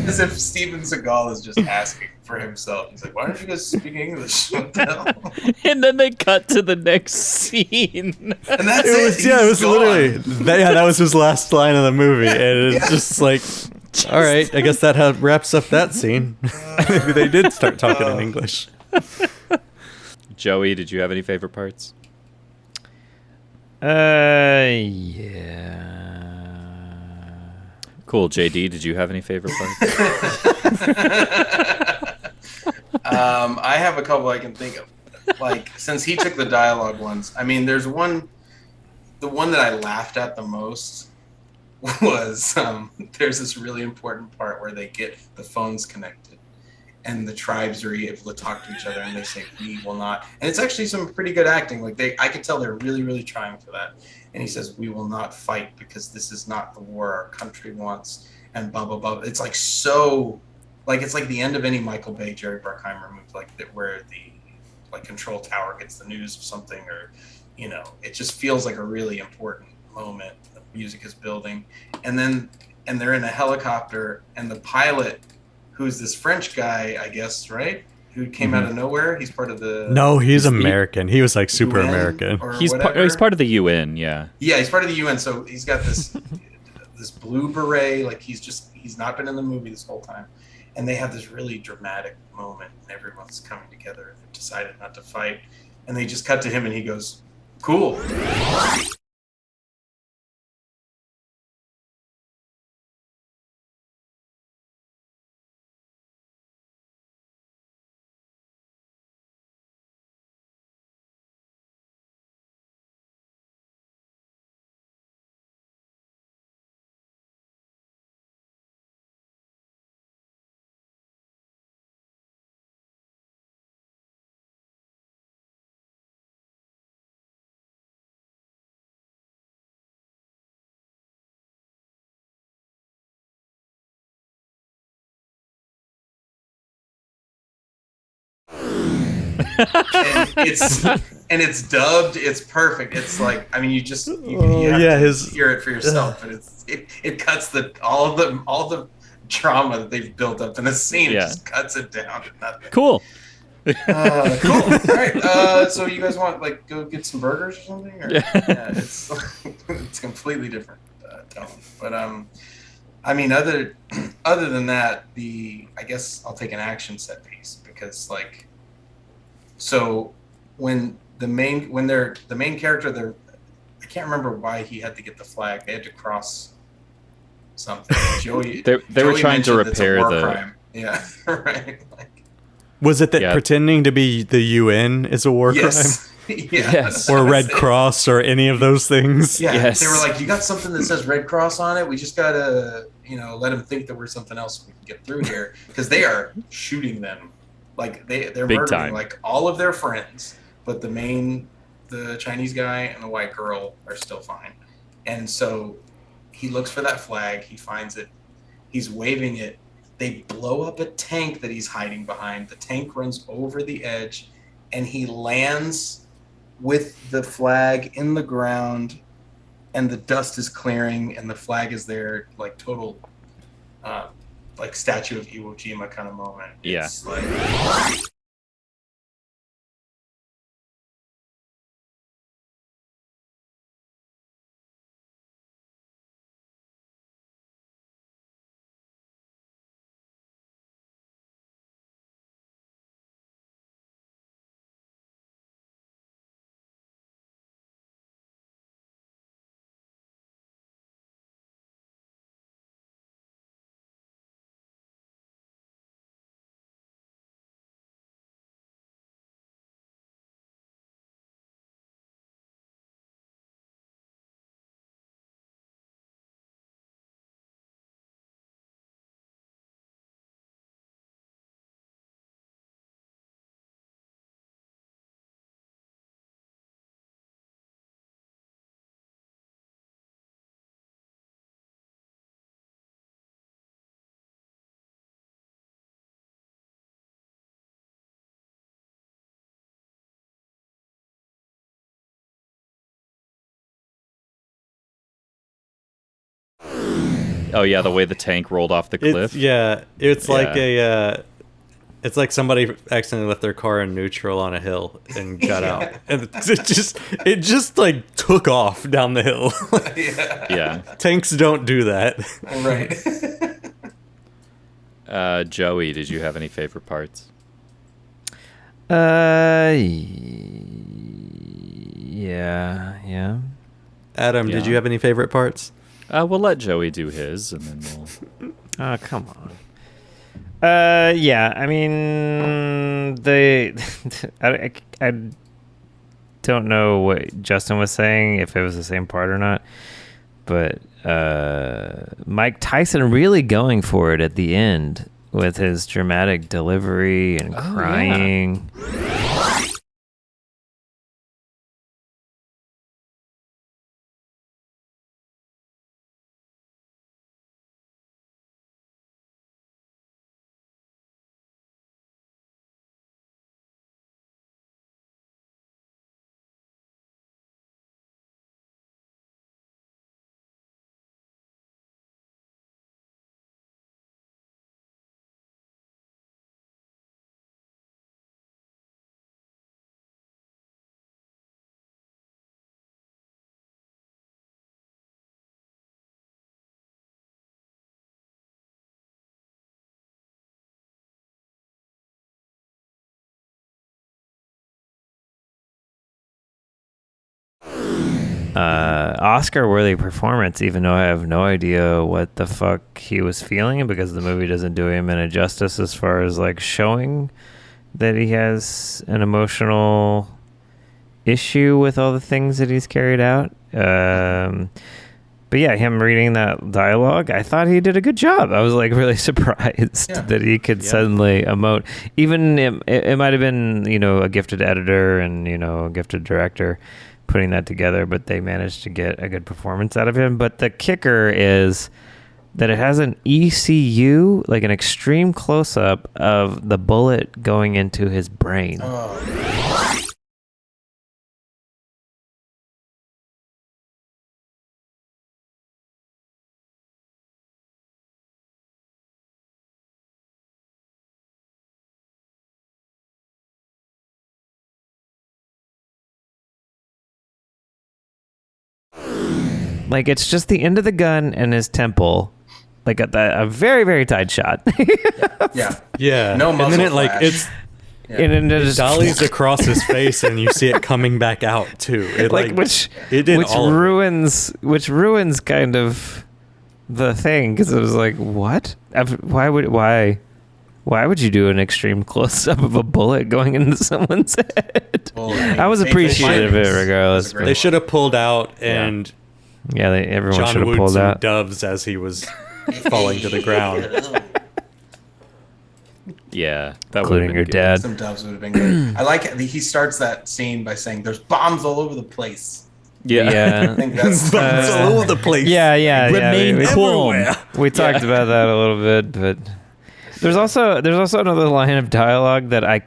As if Steven Seagal is just asking for himself. He's like, why don't you guys speak English? What the hell? And then they cut to the next scene. And that's It was literally that was his last line of the movie, and it's just like, all right, I guess that wraps up that scene. Maybe they did start talking in English. Joey, did you have any favorite parts? Yeah. Cool. JD, did you have any favorite parts? I have a couple I can think of. Like, since he took the dialogue ones, I mean, there's one, the one that I laughed at the most was there's this really important part where they get the phones connected and the tribes are able to talk to each other and they say, we will not. And it's actually some pretty good acting. Like, I could tell they're really, really trying for that. And he says, we will not fight because this is not the war our country wants, and blah, blah, blah. It's like so, like, it's like the end of any Michael Bay, Jerry Bruckheimer movie, like that, where the like control tower gets the news of something, or, you know, it just feels like a really important moment. The music is building. And they're in a helicopter, and the pilot, who's this French guy, I guess, right? Who came out of nowhere. He's part of the... No, he's American. He was like super American. He's part of the UN, yeah. Yeah, he's part of the UN, so he's got this this blue beret, like he's not been in the movie this whole time. And they have this really dramatic moment, and everyone's coming together, and they've decided not to fight. And they just cut to him, and he goes, cool. and it's dubbed. It's perfect. It's like, I mean, you have to hear it for yourself, but it cuts all the trauma that they've built up in the scene. Yeah. It just cuts it down to nothing. Cool. Cool. All right. So you guys want like go get some burgers or something? Or, yeah, it's completely different tone. But I mean, other than that, I guess I'll take an action set piece, because like, so when the main character, I can't remember why he had to get the flag. They had to cross something. Joey, they were trying to repair the crime. Yeah, right. Like, was it that pretending to be the UN is a war crime? Yes. Or Red Cross or any of those things? Yeah. Yes. They were like, you got something that says Red Cross on it? We just gotta, let them think that we're something else so we can get through here, because they are shooting them. Like they're Big murdering time. like all of their friends, but the Chinese guy and the white girl are still fine. And so he looks for that flag, he finds it, he's waving it. They blow up a tank that he's hiding behind. The tank runs over the edge, and he lands with the flag in the ground, and the dust is clearing, and the flag is there, like total like Statue of Iwo Jima kind of moment. Yeah. It's like Oh yeah, the way the tank rolled off the cliff. It's like Yeah. it's like somebody accidentally left their car in neutral on a hill and got out, and it just like took off down the hill. Yeah. Tanks don't do that. Right. Joey, did you have any favorite parts? Yeah. Adam, did Yeah. you have any favorite parts? We'll let Joey do his, and then we'll. Oh, come on. Yeah, I mean, I don't know what Justin was saying, if it was the same part or not, but Mike Tyson really going for it at the end with his dramatic delivery and crying. Oscar-worthy performance, even though I have no idea what the fuck he was feeling, because the movie doesn't do him any justice as far as like showing that he has an emotional issue with all the things that he's carried out. But yeah, him reading that dialogue, I thought he did a good job. I was like really surprised that he could suddenly emote. Even it might have been, a gifted editor and, a gifted director putting that together, but they managed to get a good performance out of him. But the kicker is that it has an ECU, like an extreme close-up of the bullet going into his brain. Like, it's just the end of the gun and his temple, like a very, very tight shot. Yeah. No muzzle and then it flash. And then it just dollies across his face, and you see it coming back out too. It which all of it. ruins kind of the thing, because it was like, what? Why would you do an extreme close up of a bullet going into someone's head? Well, I was appreciative of it regardless. Great They should have pulled out, and Yeah, everyone should John have wooed pulled some out. doves as he was falling to the ground. Yeah, that Including your dad. Some doves would have been great. I like it. He starts that scene by saying, "There's bombs all over the place." Yeah. I think that's Bombs all over the place. Yeah. Remain everywhere. We talked about that a little bit, but there's also another line of dialogue that I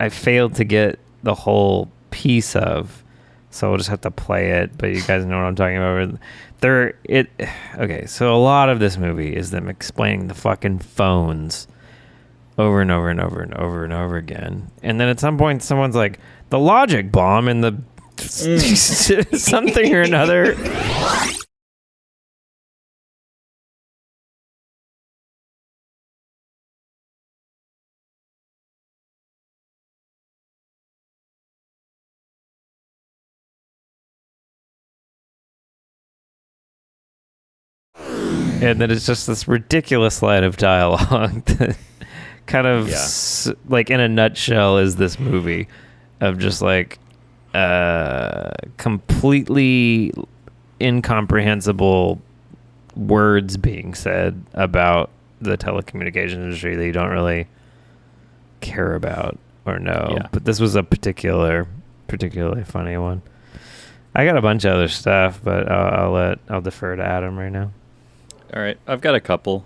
failed to get the whole piece of, so we'll just have to play it. But you guys know what I'm talking about. Okay, so a lot of this movie is them explaining the fucking phones over and over and over and over and over again, and then at some point someone's like, the logic bomb in the something or another. And then it's just this ridiculous line of dialogue that kind of like in a nutshell is this movie of just like completely incomprehensible words being said about the telecommunications industry that you don't really care about or know. Yeah. But this was a particularly funny one. I got a bunch of other stuff, but I'll defer to Adam right now. All right, I've got a couple.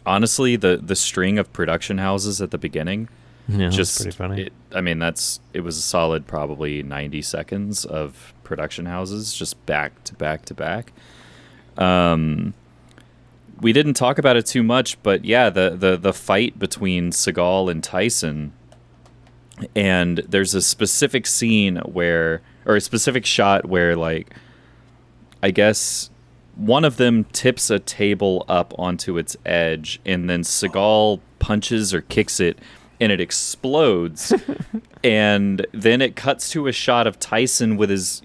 Honestly, the string of production houses at the beginning, Yeah, just pretty funny. it was a solid probably 90 seconds of production houses just back to back to back. We didn't talk about it too much, but yeah, the fight between Seagal and Tyson, and there's a specific scene where, or a specific shot where, like, I guess one of them tips a table up onto its edge, and then Seagal punches or kicks it, and it explodes. And then it cuts to a shot of Tyson with his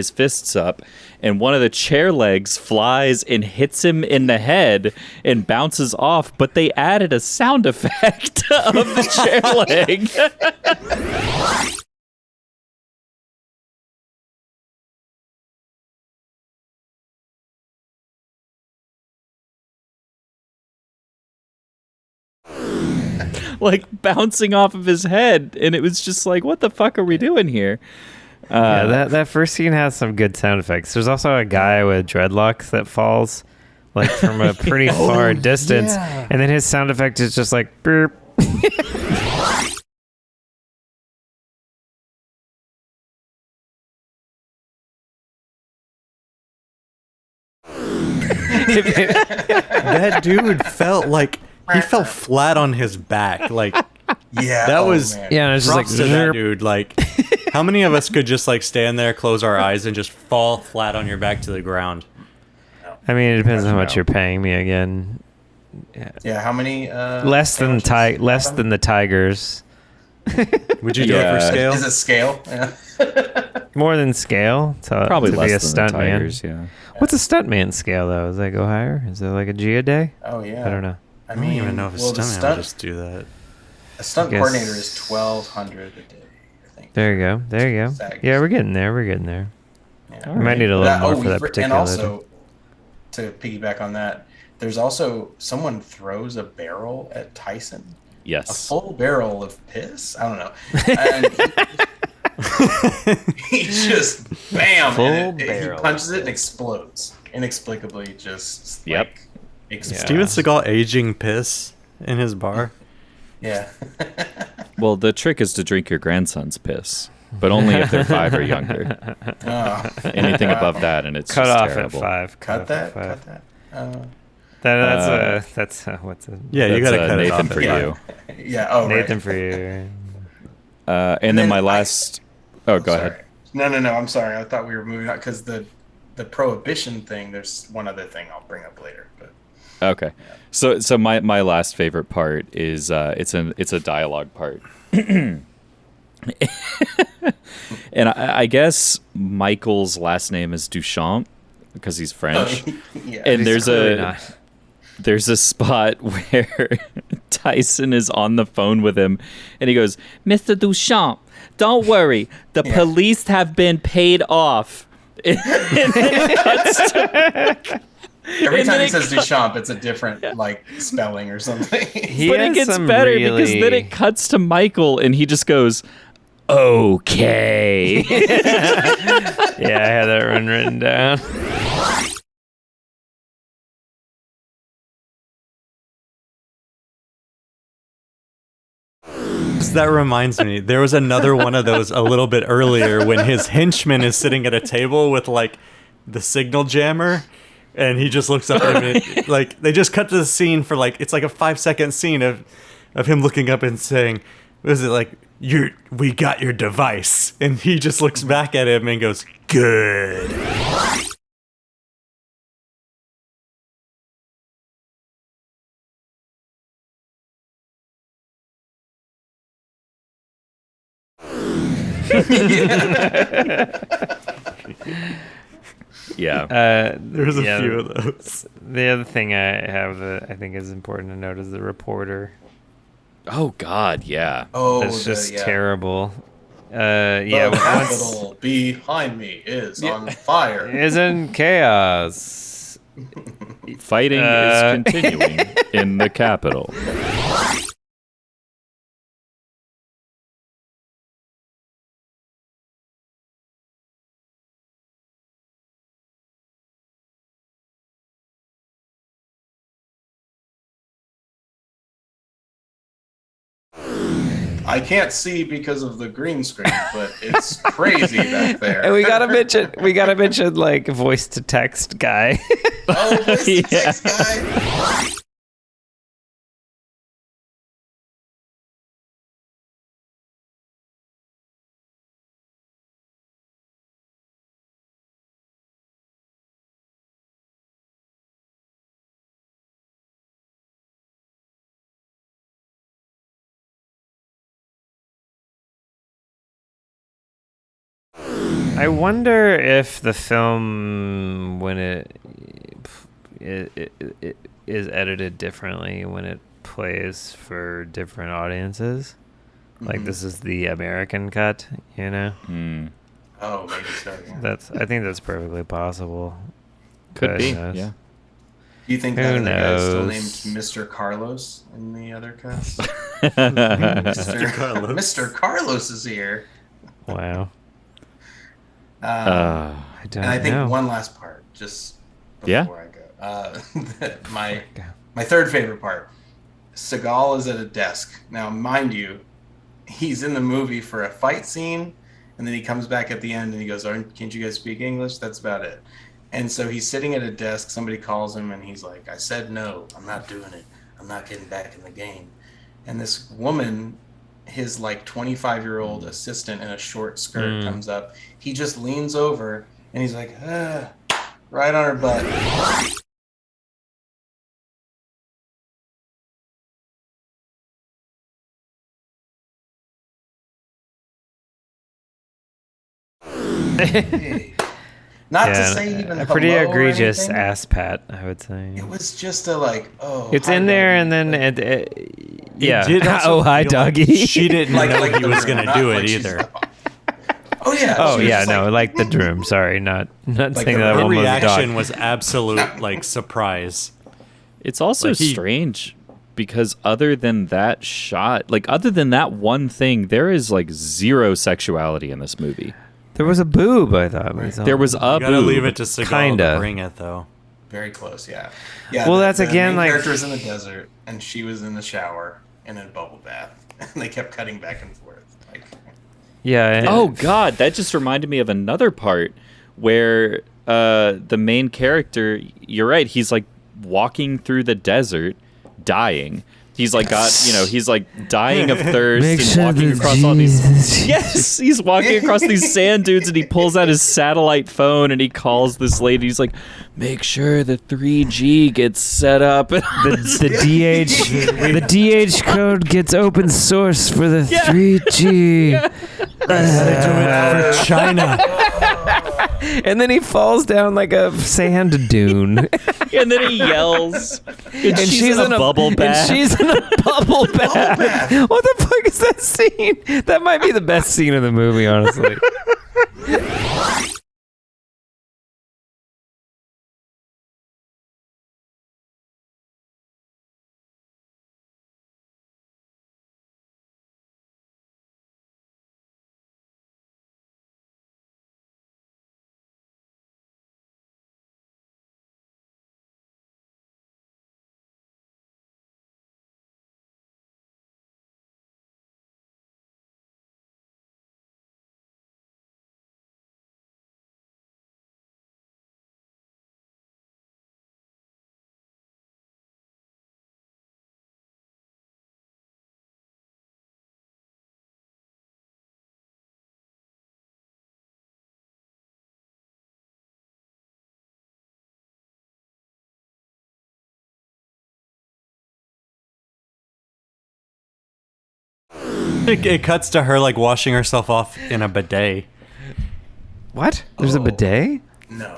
fists up, and one of the chair legs flies and hits him in the head and bounces off, but they added a sound effect of the chair leg. Like bouncing off of his head, and it was just like, what the fuck are we doing here? Yeah, that first scene has some good sound effects. There's also a guy with dreadlocks that falls like from a pretty far distance, and then his sound effect is just like burp. That dude felt like he fell flat on his back. Like, Yeah, that was man. Yeah, and it's just like props to that dude. Like, how many of us could just like stand there, close our eyes, and just fall flat on your back to the ground? I mean, it depends on how much you're paying me again. Yeah, how many? Less than the Tigers. Would you do it for scale? Is it scale? Yeah. More than scale Probably to less be a than stunt the man. Tigers, yeah. What's a stuntman scale though? Does that go higher? Is it like a G a day? Oh yeah. I don't know. I I don't even know if a stuntman would just do that. A stunt guess- coordinator is $1,200 a day. I think. There you go. There you go. Exactly. Yeah, we're getting there. We're getting there. Yeah. We might need a little more for that particular. And also, to piggyback on that, there's also someone throws a barrel at Tyson. A Yes. full barrel of piss? I don't know. And he just bam, and he punches it and explodes inexplicably. Just Yep. like, explodes. Steven Seagal aging piss in his bar. Yeah. Well, the trick is to drink your grandson's piss, but only if they're 5 or younger. Oh, Anything above that, and it's cut just off terrible. at 5. cut that. At 5. Cut that. That's what's a Yeah, you That's, gotta cut it Nathan off. for Yeah. you. Yeah. Oh, Nathan right. for you. And then my last. Oh, go Sorry. ahead. No. I'm sorry. I thought we were moving on because the prohibition thing. There's one other thing I'll bring up later, but. Okay. So my last favorite part is it's a dialogue part. And I guess Michael's last name is Duchamp because he's French. Yeah. And He's clearly not. there's a spot where Tyson is on the phone with him, and he goes, "Mr. Duchamp, don't worry, the police have been paid off." And then it cuts to, Every and time then he it says cut- Duchamp, it's a different like spelling or something. He but it has gets some better because then really- it cuts to Michael, and he just goes, "Okay." Yeah, I had that one written down. That reminds me, there was another one of those a little bit earlier when his henchman is sitting at a table with like the signal jammer, and he just looks up at him. And, like they just cut to the scene for like it's like a 5-second scene of him looking up and saying, "What is it like? We got your device," and he just looks back at him and goes, "Good." Yeah. There's a few of those. The other thing I have that I think is important to note is the reporter. Oh God, yeah. Oh, That's just yeah. terrible. The Yeah, once Capitol behind me is on fire. is in chaos. Fighting is continuing in the Capitol. I can't see because of the green screen, but it's crazy back there. And we gotta mention like voice to text guy. Oh, this text guy. I wonder if the film, when it is edited differently when it plays for different audiences. Like this is the American cut, you know? Oh, maybe so. Yeah. I think that's perfectly possible. Could be. knows? Yeah. Do you think Who that other guy is still knows? named Mr. Carlos in the other cuts? Carlos. Mr. Carlos is here. Wow. Uh, I don't And I think know. one last part, just Yeah? before I go. My third favorite part. Seagal is at a desk. Now, mind you, he's in the movie for a fight scene, and then he comes back at the end and he goes, "Can't you guys speak English?" That's about it. And so he's sitting at a desk. Somebody calls him, and he's like, "I said no. I'm not doing it. I'm not getting back in the game." And this woman, his like 25-year-old assistant in a short skirt, comes up. He just leans over, and he's like, right on her butt. Not to say even a pretty hello or egregious anything. ass pat, I would say. It was just a like, oh. It's hi, in there, doggy. and then yeah. did also Oh, hi, feel like doggy. she didn't Like- know like he the was room, going to not do like it she's- either. Oh yeah. Oh she was yeah, just no, like the room. Sorry, not Like saying the that Her one was a reaction dog. was absolute like surprise. It's also Like, he- strange because other than that shot, like other than that one thing, there is like zero sexuality in this movie. There was a boob, I thought. There was a You gotta boob. leave it to Seagal Kinda. to bring it though. very close. Yeah. Yeah. Well, that's the again, main like- character was in the desert, and she was in the shower in a bubble bath, and they kept cutting back and forth. Like, Yeah. Oh God, that just reminded me of another part where the main character, you're right, he's like walking through the desert, dying. He's like he's like dying of thirst and walking across all these. Yes, he's walking across these sand dunes, and he pulls out his satellite phone and he calls this lady. He's like, "Make sure the 3G gets set up." the DH code gets open source for the 3G. For China. And then he falls down like a sand dune. And then he yells, and she's in a bubble bath. And she's in a bubble bath. What the fuck is that scene? That might be the best scene of the movie, honestly. It cuts to her like washing herself off in a bidet. What? There's a bidet? no.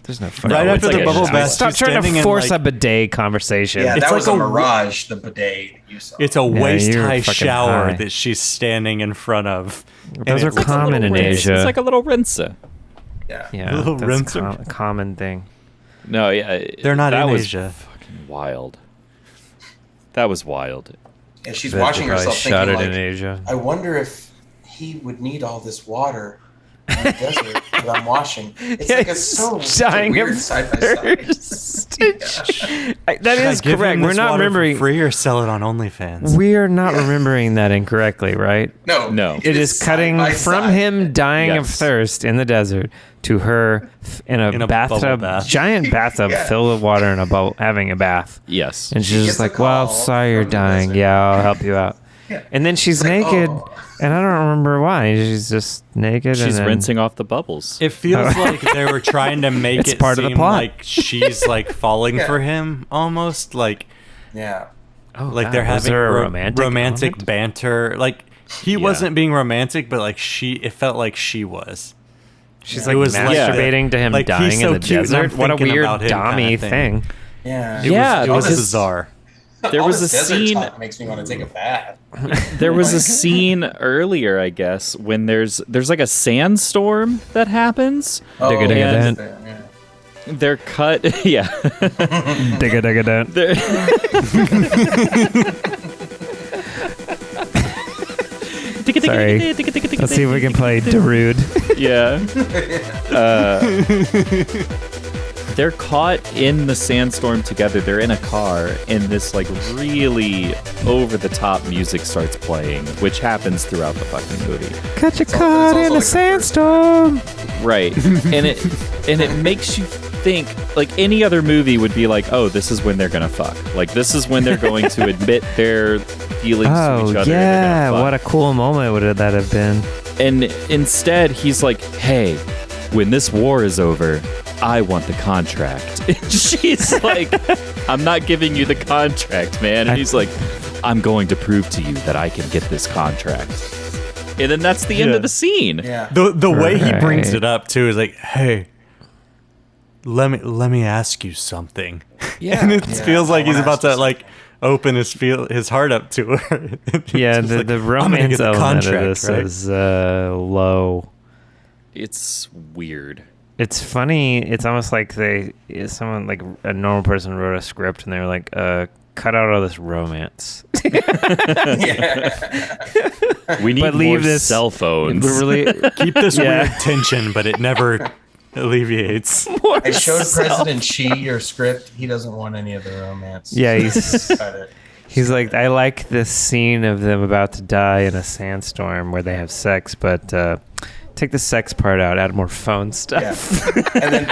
There's no fucking Right No, after it's the like bubble a- bath, Stop she's trying standing to in, force like- a bidet conversation. Yeah, It's that like was a a- mirage. The bidet that you saw. It's a Yeah, waist you're high fucking shower high. that she's standing in front of. Those And are it's like- common in Asia. It's like a little rinser. yeah. Yeah, little that's a rinser. common thing. No, yeah, They're not that in was Asia. Fucking wild. That was wild. And she's Bet watching they probably herself shot thinking it in like, Asia. I wonder if he would need all this water in the desert that I'm washing. It's like it's so dying weird of side by side. thirst. That is Give him correct. We're this not water for remembering. free or sell it on OnlyFans. We are not remembering that incorrectly, right? No. It is cutting side by from side. him dying of Yes. thirst in the desert to her in a bubble bathtub, bath. giant bathtub Yeah. filled with water and a bubble, having a bath. Yes. And she's She just gets a like, well, call sorry you're from the dying. desert. Yeah, I'll help you out. Yeah. And then she's like, naked, oh. and I don't remember why. She's just naked. She's and then, rinsing off the bubbles. It feels like they were trying to make It's it part of the seem plot. like she's like falling Yeah. for him almost like Yeah. Oh, like wow. they're Was having there a romantic element? banter. Like he Yeah. wasn't being romantic, but like it felt like she was. She's It like was like masturbating to him like, dying he's in so the cute, and I'm desert. What a thinking weird about him dommy kinda thing. thing. Yeah. Yeah, It was because bizarre. there All was this a desert scene. talk makes me want to take a bath. There was a scene earlier, I guess, when there's like a sandstorm that happens. Digga, digga, and dun. Yeah. They're cut. Yeah. Digga, digga, dun. They're- Sorry. Let's see if we can play Darude. Yeah. They're caught in the sandstorm together. They're in a car, and this like really over-the-top music starts playing, which happens throughout the fucking movie. Catch a It's caught also in a like the sandstorm. Right. and it makes you think like any other movie would be like, oh, this is when they're gonna fuck. Like this is when they're going to admit their feelings to Oh each other. yeah, and they're what gonna a cool moment would that have been? fuck. And instead, he's like, hey, when this war is over, I want the contract. And she's like, I'm not giving you the contract, man. And he's like, I'm going to prove to you that I can get this contract. And then that's the end Yeah. of the scene. Yeah. The way he brings Right. it up too is like, hey, let me ask you something. Yeah. And it Yeah, feels like I he's wanna about ask to like open his heart up to her. Yeah, Just the, like, the "I'm gonna romance get the element of contract, this right?" is low. It's weird. It's funny. It's almost like someone like a normal person wrote a script and they were like, cut out all this romance. Yeah. We need But more leave this- cell phones. Really, Keep this Yeah. weird tension, but it never alleviates. I showed President Xi your script. He doesn't want any of the romance. yeah, he's Cut it. he's like, I like this scene of them about to die in a sandstorm where they have sex, but take the sex part out, add more phone stuff. Yeah. And then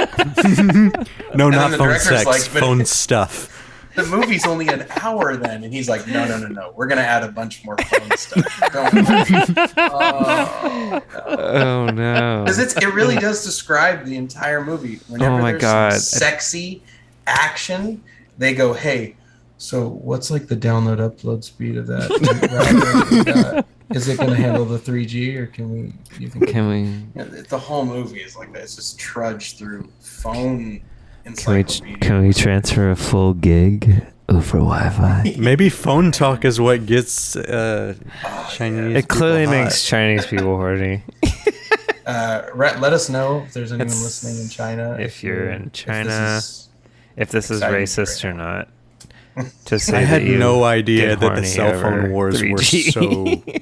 No, then not the phone director's sex, like, but- phone stuff. the movie's only an hour then, and he's like, no, we're gonna add a bunch more phone stuff. Don't worry. Oh no! Because it really does describe the entire movie. Whenever Oh my there's God. some sexy action, they go, "Hey, so what's like the download upload speed of that router? Is it going to handle the 3G, or can we? You think Can we? Yeah, the whole movie is like that. It's just trudge through phone Can encyclopedia. we transfer a full gig over Wi-Fi? Maybe phone talk is what gets Chinese. It clearly people makes hot. Chinese people horny. Let us know if there's anyone It's- listening in China. if you're in if this China, is- If this is Exciting racist right or now. not. Just say I had that you no idea get that the horny cell phone over wars 3G. were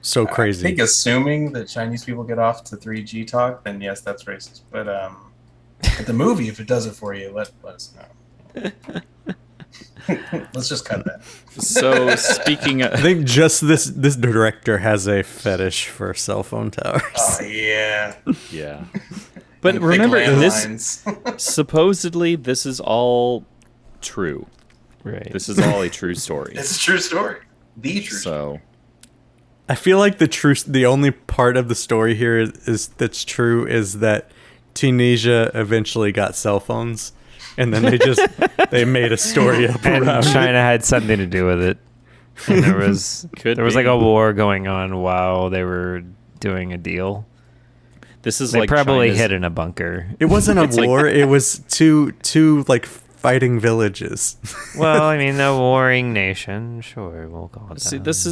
so I crazy. think assuming that Chinese people get off to 3G talk, then yes, that's racist. But the movie, if it does it for you, let us know. Let's just cut that. So speaking I of, think just this director has a fetish for cell phone towers. Oh yeah. yeah. But And thick remember, this landlines. supposedly this is all true. Right. This is all a true story. It's a true story. The true story. So I feel like the only part of the story here is that's true is that Tunisia eventually got cell phones, and then they made a story up and around China it. had something to do with it. And there was Could like be. a war going on while they were doing a deal. this is They like probably China's- hid in a bunker. It wasn't a It's like- war. It was two like fighting villages. Well, I mean, a warring nation. Sure, we'll call it See, that. this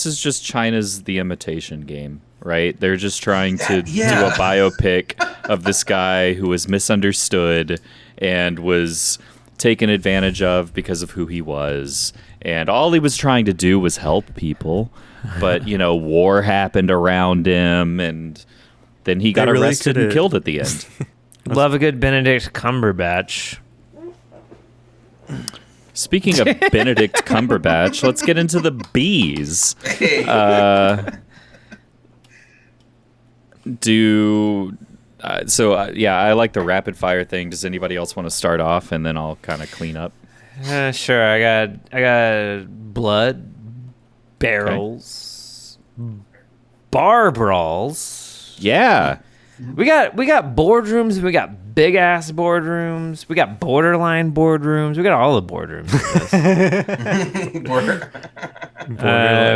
is just China's The Imitation Game, right? They're just trying to Yeah. do a biopic of this guy who was misunderstood and was taken advantage of because of who he was. And all he was trying to do was help people. But, war happened around him, and then he got really arrested and coulda- killed at the end. Love a good Benedict Cumberbatch. Speaking of Benedict Cumberbatch, let's get into the bees. Hey. I like the rapid fire thing. Does anybody else want to start off, and then I'll kind of clean up? Sure. I got blood, barrels, bar brawls. Yeah. We got boardrooms. We got big ass boardrooms. We got borderline boardrooms. We got all the boardrooms.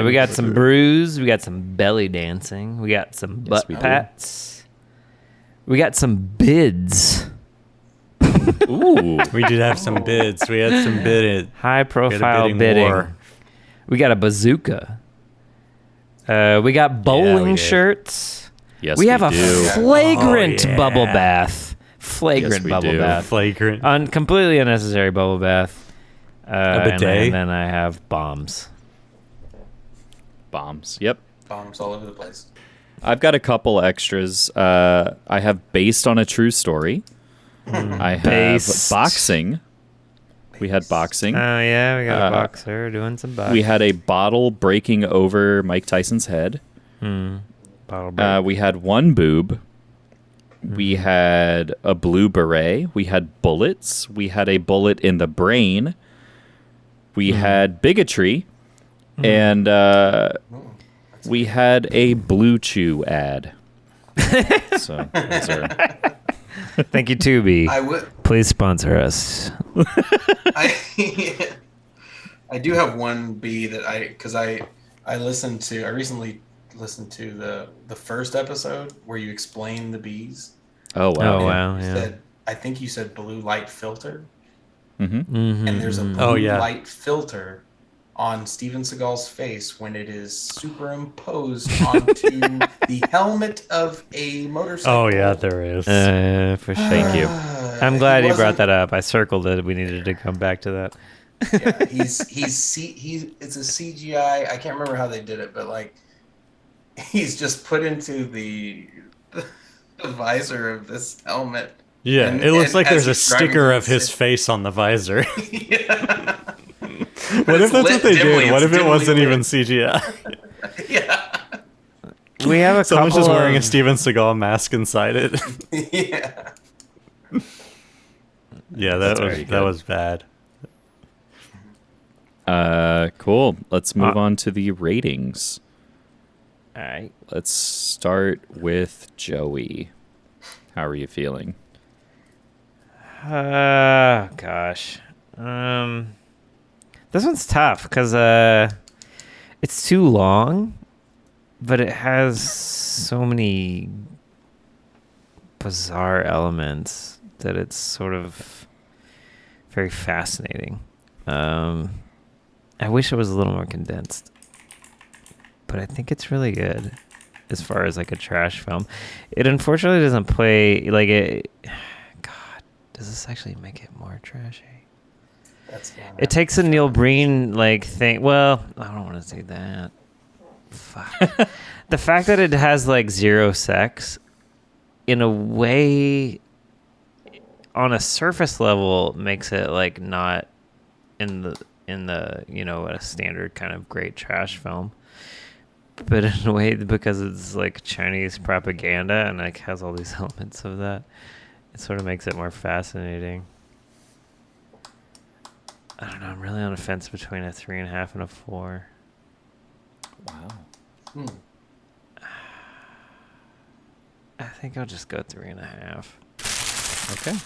We got some brews. We got some belly dancing. We got some butt we do. pats. We got some bids. Ooh. We did have some bids. We had some bidded. High profile bidding. war. We got a bazooka. We got bowling we did. shirts. Yes, we have a do. flagrant Oh, yeah. bubble bath. Flagrant Yes, we bubble do. bath. Flagrant. Completely unnecessary bubble bath. bidet. And then I have bombs. Bombs. Yep. Bombs all over the place. I've got a couple extras. I have based on a true story. I have Based. boxing. We had boxing. Oh yeah, we got a boxer doing some boxing. We had a bottle breaking over Mike Tyson's head. Bottle break. We had one boob. We had a blue beret. We had bullets. We had a bullet in the brain. We had bigotry. And we had a Blue Chew ad. So those are... Thank you, Tubi. I would. Please sponsor us. I I do have one B that I recently listened to the first episode where you explain the bees. Oh, wow. Oh, wow. You Yeah. said, I think you said blue light filter, Mm-hmm. and there's a blue Oh, yeah. light filter on Steven Seagal's face when it is superimposed onto the helmet of a motorcycle. Oh yeah, there is. For sure. Thank you. I'm glad He you brought wasn't- that up. I circled it. We needed to come back to that. Yeah, it's a CGI. I can't remember how they did it, but like he's just put into the visor of this helmet. Yeah, And- it looks and like as there's a he's driving sticker through of the his city- face on the visor. Yeah. What if that's what they did? What if it wasn't even lit. CGI? Yeah. We have a Someone's couple just wearing a of- Steven Seagal mask inside it. Yeah. Yeah, That's that very good. was bad. Cool. Let's move on to the ratings. All right. Let's start with Joey. How are you feeling? Gosh. This one's tough because it's too long, but it has so many bizarre elements that it's sort of very fascinating. I wish it was a little more condensed, but I think it's really good as far as like a trash film. It unfortunately doesn't play like it. God, does this actually make it more trashy? It takes a Neil Breen like thing. Well, I don't want to say that. Fuck. The fact that it has like zero sex, in a way, on a surface level, makes it like not in the a standard kind of great trash film. But in a way, because it's like Chinese propaganda and like has all these elements of that, it sort of makes it more fascinating. I don't know. I'm really on a fence between a 3.5 and a 4. Wow. I think I'll just go 3.5. Okay.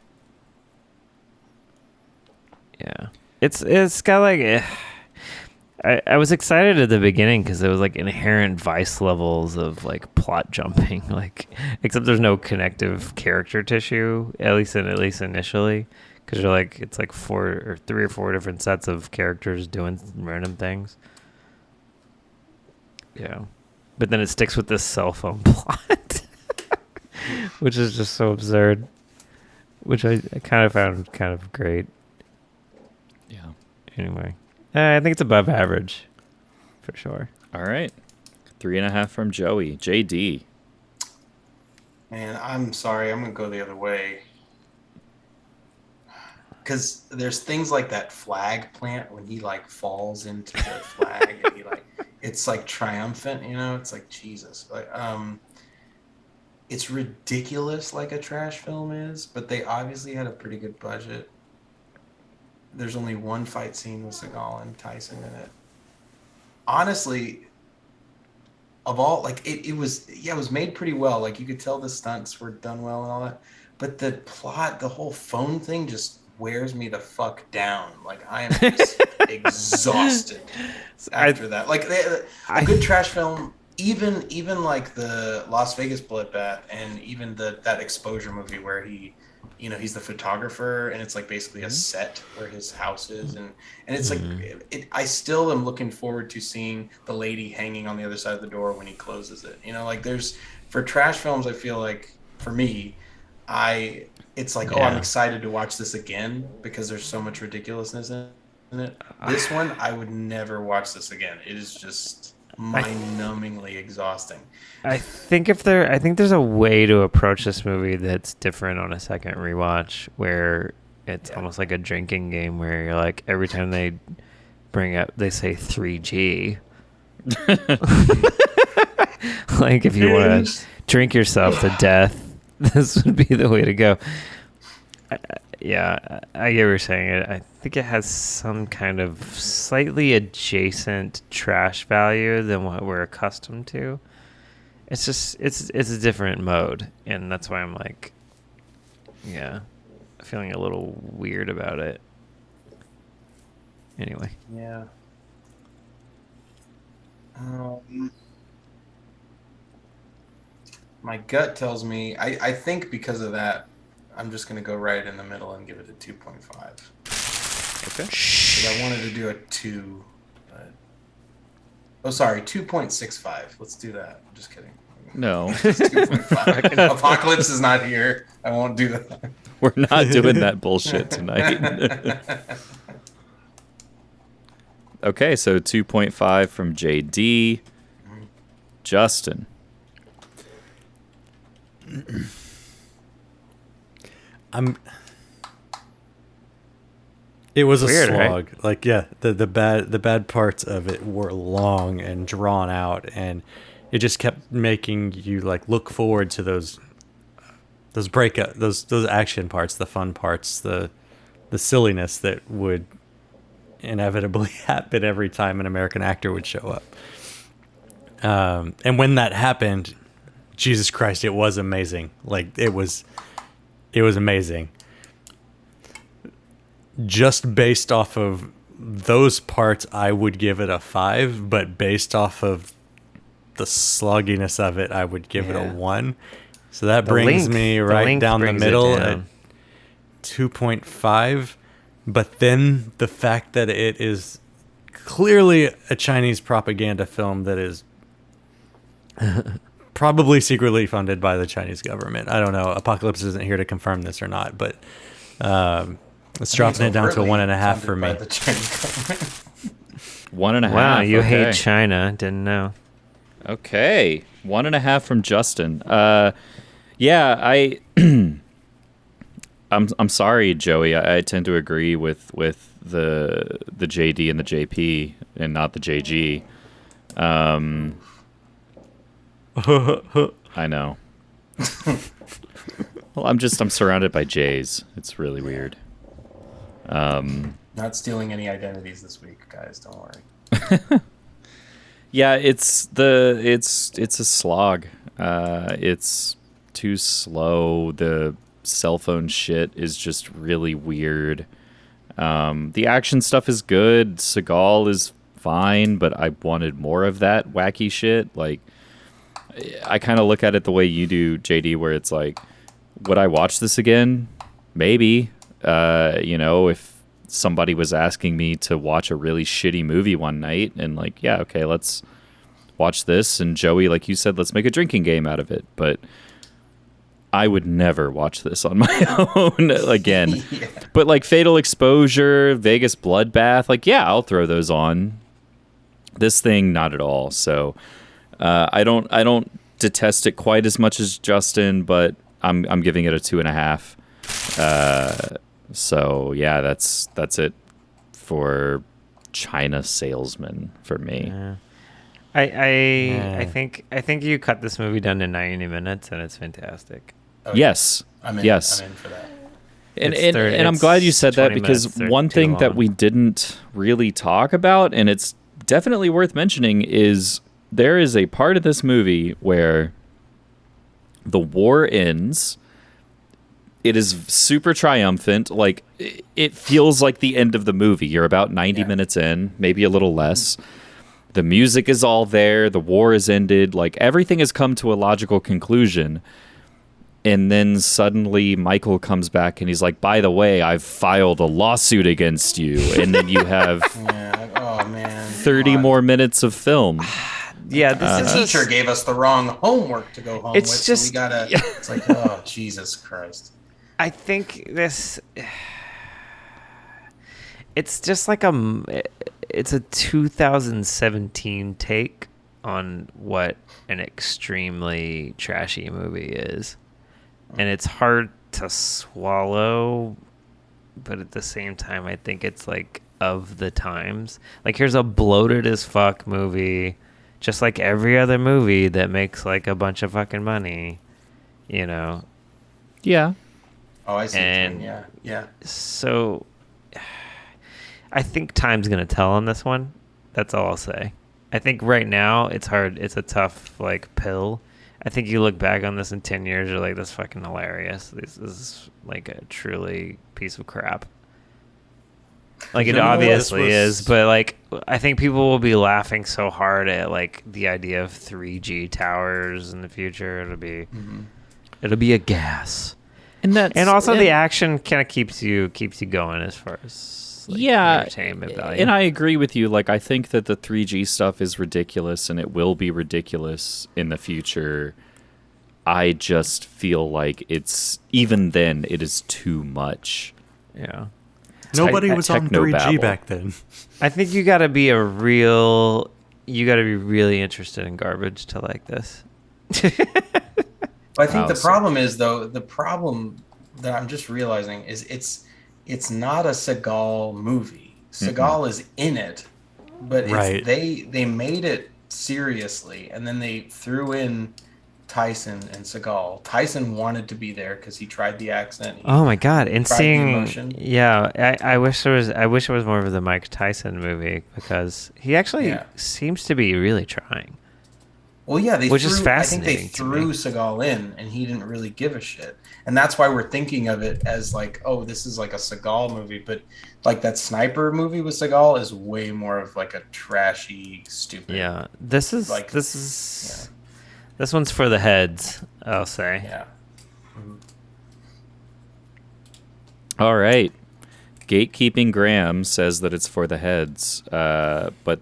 Yeah, it's got like. I was excited at the beginning because there was like inherent vice levels of like plot jumping, like except there's no connective character tissue at least initially, because you're like it's like 3 or 4 different sets of characters doing random things. Yeah, but then it sticks with this cell phone plot, which is just so absurd, which I kind of found kind of great. Yeah. Anyway. I think it's above average, for sure. All right. 3.5 from Joey. JD. Man, I'm sorry. I'm gonna go the other way. because there's things like that flag plant when he like falls into the flag and he like it's like triumphant, you know. It's like Jesus, like it's ridiculous like a trash film is, but they obviously had a pretty good budget. There's only one fight scene with Seagal and Tyson in it. Honestly, of all, like it was made pretty well. Like you could tell the stunts were done well and all that, but the plot, the whole phone thing just wears me the fuck down. Like I am just exhausted after that. Like a good trash film, even like the Las Vegas Bloodbath and even that Exposure movie where he, you know, he's the photographer and it's like basically a set where his house is, and it's like I still am looking forward to seeing the lady hanging on the other side of the door when he closes it. You know, like for trash films, I feel like for me, it's like, oh, I'm excited to watch this again because there's so much ridiculousness in it. This one, I would never watch this again. It is just mind-numbingly exhausting. I think there's a way to approach this movie that's different on a second rewatch, where it's almost like a drinking game where you're like, every time they say 3G. Like if you want to drink yourself to death, this would be the way to go. I get what you're saying. I think it has some kind of slightly adjacent trash value than what we're accustomed to. It's just it's a different mode, and that's why I'm like, feeling a little weird about it. Anyway. Yeah. My gut tells me, I think because of that, I'm just going to go right in the middle and give it a 2.5. Okay. Because I wanted to do a 2. But... Oh, sorry, 2.65. Let's do that. I'm just kidding. No. 2.5. Apocalypse is not here. I won't do that. We're not doing that bullshit tonight. Okay, so 2.5 from JD. Justin. It was Weird, a slog. right? Like, yeah, the bad parts of it were long and drawn out, and it just kept making you like look forward to those action parts, the fun parts, the silliness that would inevitably happen every time an American actor would show up. And when that happened, Jesus Christ, it was amazing. Like it was amazing. Just based off of those parts, I would give it a 5, but based off of the slugginess of it, I would give it a 1. So that brings me right down the middle at 2.5. But then the fact that it is clearly a Chinese propaganda film that is probably secretly funded by the Chinese government. I don't know. Apocalypse isn't here to confirm this or not, but it's dropping it down to 1.5 for me. 1.5. Wow, you hate China. Didn't know. Okay, 1.5 from Justin. I'm sorry, Joey. I tend to agree with the JD and the JP and not the JG. I know. Well, I'm surrounded by J's. It's really weird. Not stealing any identities this week, guys. Don't worry. Yeah, it's a slog. It's too slow. The cell phone shit is just really weird. The action stuff is good. Seagal is fine, but I wanted more of that wacky shit. Like, I kind of look at it the way you do, JD, where it's like, would I watch this again? Maybe. If somebody was asking me to watch a really shitty movie one night and like, yeah, okay, let's watch this. And Joey, like you said, let's make a drinking game out of it. But I would never watch this on my own again. Yeah. But like Fatal Exposure, Vegas Bloodbath, like, yeah, I'll throw those on. This thing, not at all. So I don't detest it quite as much as Justin, but I'm giving it a 2.5. So yeah, that's it for China Salesman for me. Yeah. I think you cut this movie down to 90 minutes and it's fantastic. Oh, Yes. I'm in. Yes. I'm in for that. And I'm glad you said that, 20 because minutes one too thing that long. we didn't really talk about, and it's definitely worth mentioning, is there is a part of this movie where the war ends. It is super triumphant. Like, it feels like the end of the movie. You're about 90 minutes in, maybe a little less. The music is all there. The war is ended. Like, everything has come to a logical conclusion. And then suddenly Michael comes back and he's like, by the way, I've filed a lawsuit against you. And then you have Yeah. Oh man. 30 God. more minutes of film. Yeah, The this is teacher gave us the wrong homework to go home It's with. just- so we gotta. It's like, oh Jesus Christ. I think this. It's just like it's a 2017 take on what an extremely trashy movie is, and it's hard to swallow. But at the same time, I think it's like of the times. Like, here's a bloated as fuck movie, just like every other movie that makes like a bunch of fucking money, you know. Yeah. Oh, I see. And- Yeah. Yeah. So I think time's gonna tell on this one. That's all I'll say. I think right now it's hard. It's a tough like pill. I think you look back on this in 10 years, you're like, that's fucking hilarious. This is like a truly piece of crap. Like, it You know, obviously this was- is, but like, I think people will be laughing so hard at like the idea of 3G towers in the future. It'll be a gas. And that's, And also the action kind of keeps you going as far as like, yeah, entertainment value. and I agree with you. Like, I think that the 3G stuff is ridiculous, and it will be ridiculous in the future. I just feel like it's, even then, it is too much. Yeah. Nobody was on 3G technobabble. back then. I think you got to be really interested in garbage to like this. But I think Wow, the so- problem is, though, the problem that I'm just realizing is it's not a Seagal movie. Seagal is in it, but it's, Right. they made it seriously, and then they threw in Tyson and Seagal. Tyson wanted to be there because he tried the accent. He Oh my god! And tried the seeing, emotion. yeah, I wish it was more of the Mike Tyson movie, because he actually Yeah. seems to be really trying. Well, yeah, Which is I think fascinating they to threw me. Seagal in, and he didn't really give a shit. And that's why we're thinking of it as like, oh, this is like a Seagal movie. But like that Sniper movie with Seagal is way more of like a trashy, stupid. Yeah, this is Like, this one's for the heads, I'll say. Yeah. All right. Gatekeeping Graham says that it's for the heads, but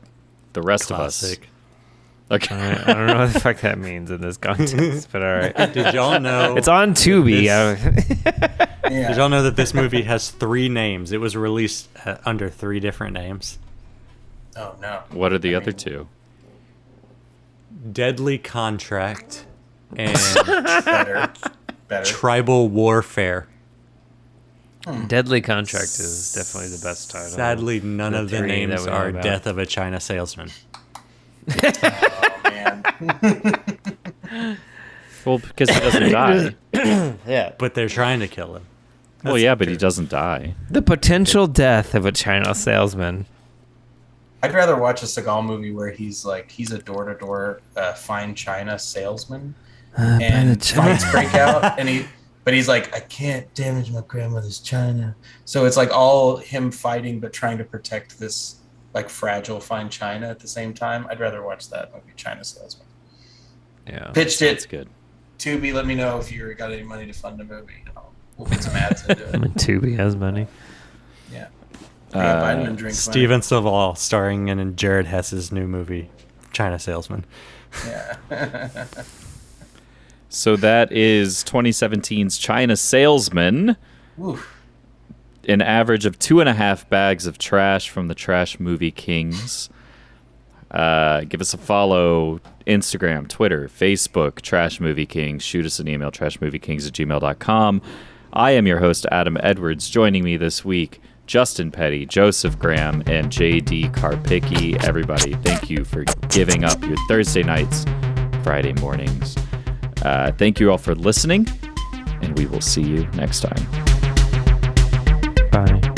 the rest of us. Classic. Okay. I don't know what the fuck that means in this context, but all right. Did y'all know? It's on Tubi. Yeah. Did y'all know that this movie has 3 names? It was released under 3 different names. Oh no. What are the other two? Deadly Contract and Better. Tribal Warfare. Deadly Contract is definitely the best title. Sadly, none The of the 3 that names we know are about. Death of a China Salesman. Oh man. Well, because he doesn't die. But they're trying to kill him. Well, yeah, but he doesn't die. The potential death of a China salesman. I'd rather watch a Seagal movie where he's a door-to-door fine china salesman, and fights break out, but he's like, I can't damage my grandmother's china. So it's like all him fighting but trying to protect this like fragile fine china at the same time. I'd rather watch that movie, China Salesman. Yeah. Pitched That's it. good. Tubi, let me know if you got any money to fund a movie. We'll put some ads into it. Tubi has money. Yeah. Vitamin drinks. Steven Seagal starring in Jared Hess's new movie, China Salesman. Yeah. So that is 2017's China Salesman. Oof. An average of 2.5 bags of trash from the Trash Movie Kings. Give us a follow. Instagram, Twitter, Facebook, Trash Movie Kings. Shoot us an email, trashmoviekings@gmail.com. I am your host, Adam Edwards. Joining me this week, Justin Petty, Joseph Graham, and JD Karpicki. Everybody, thank you for giving up your Thursday nights, Friday mornings. Thank you all for listening, and we will see you next time. Bye.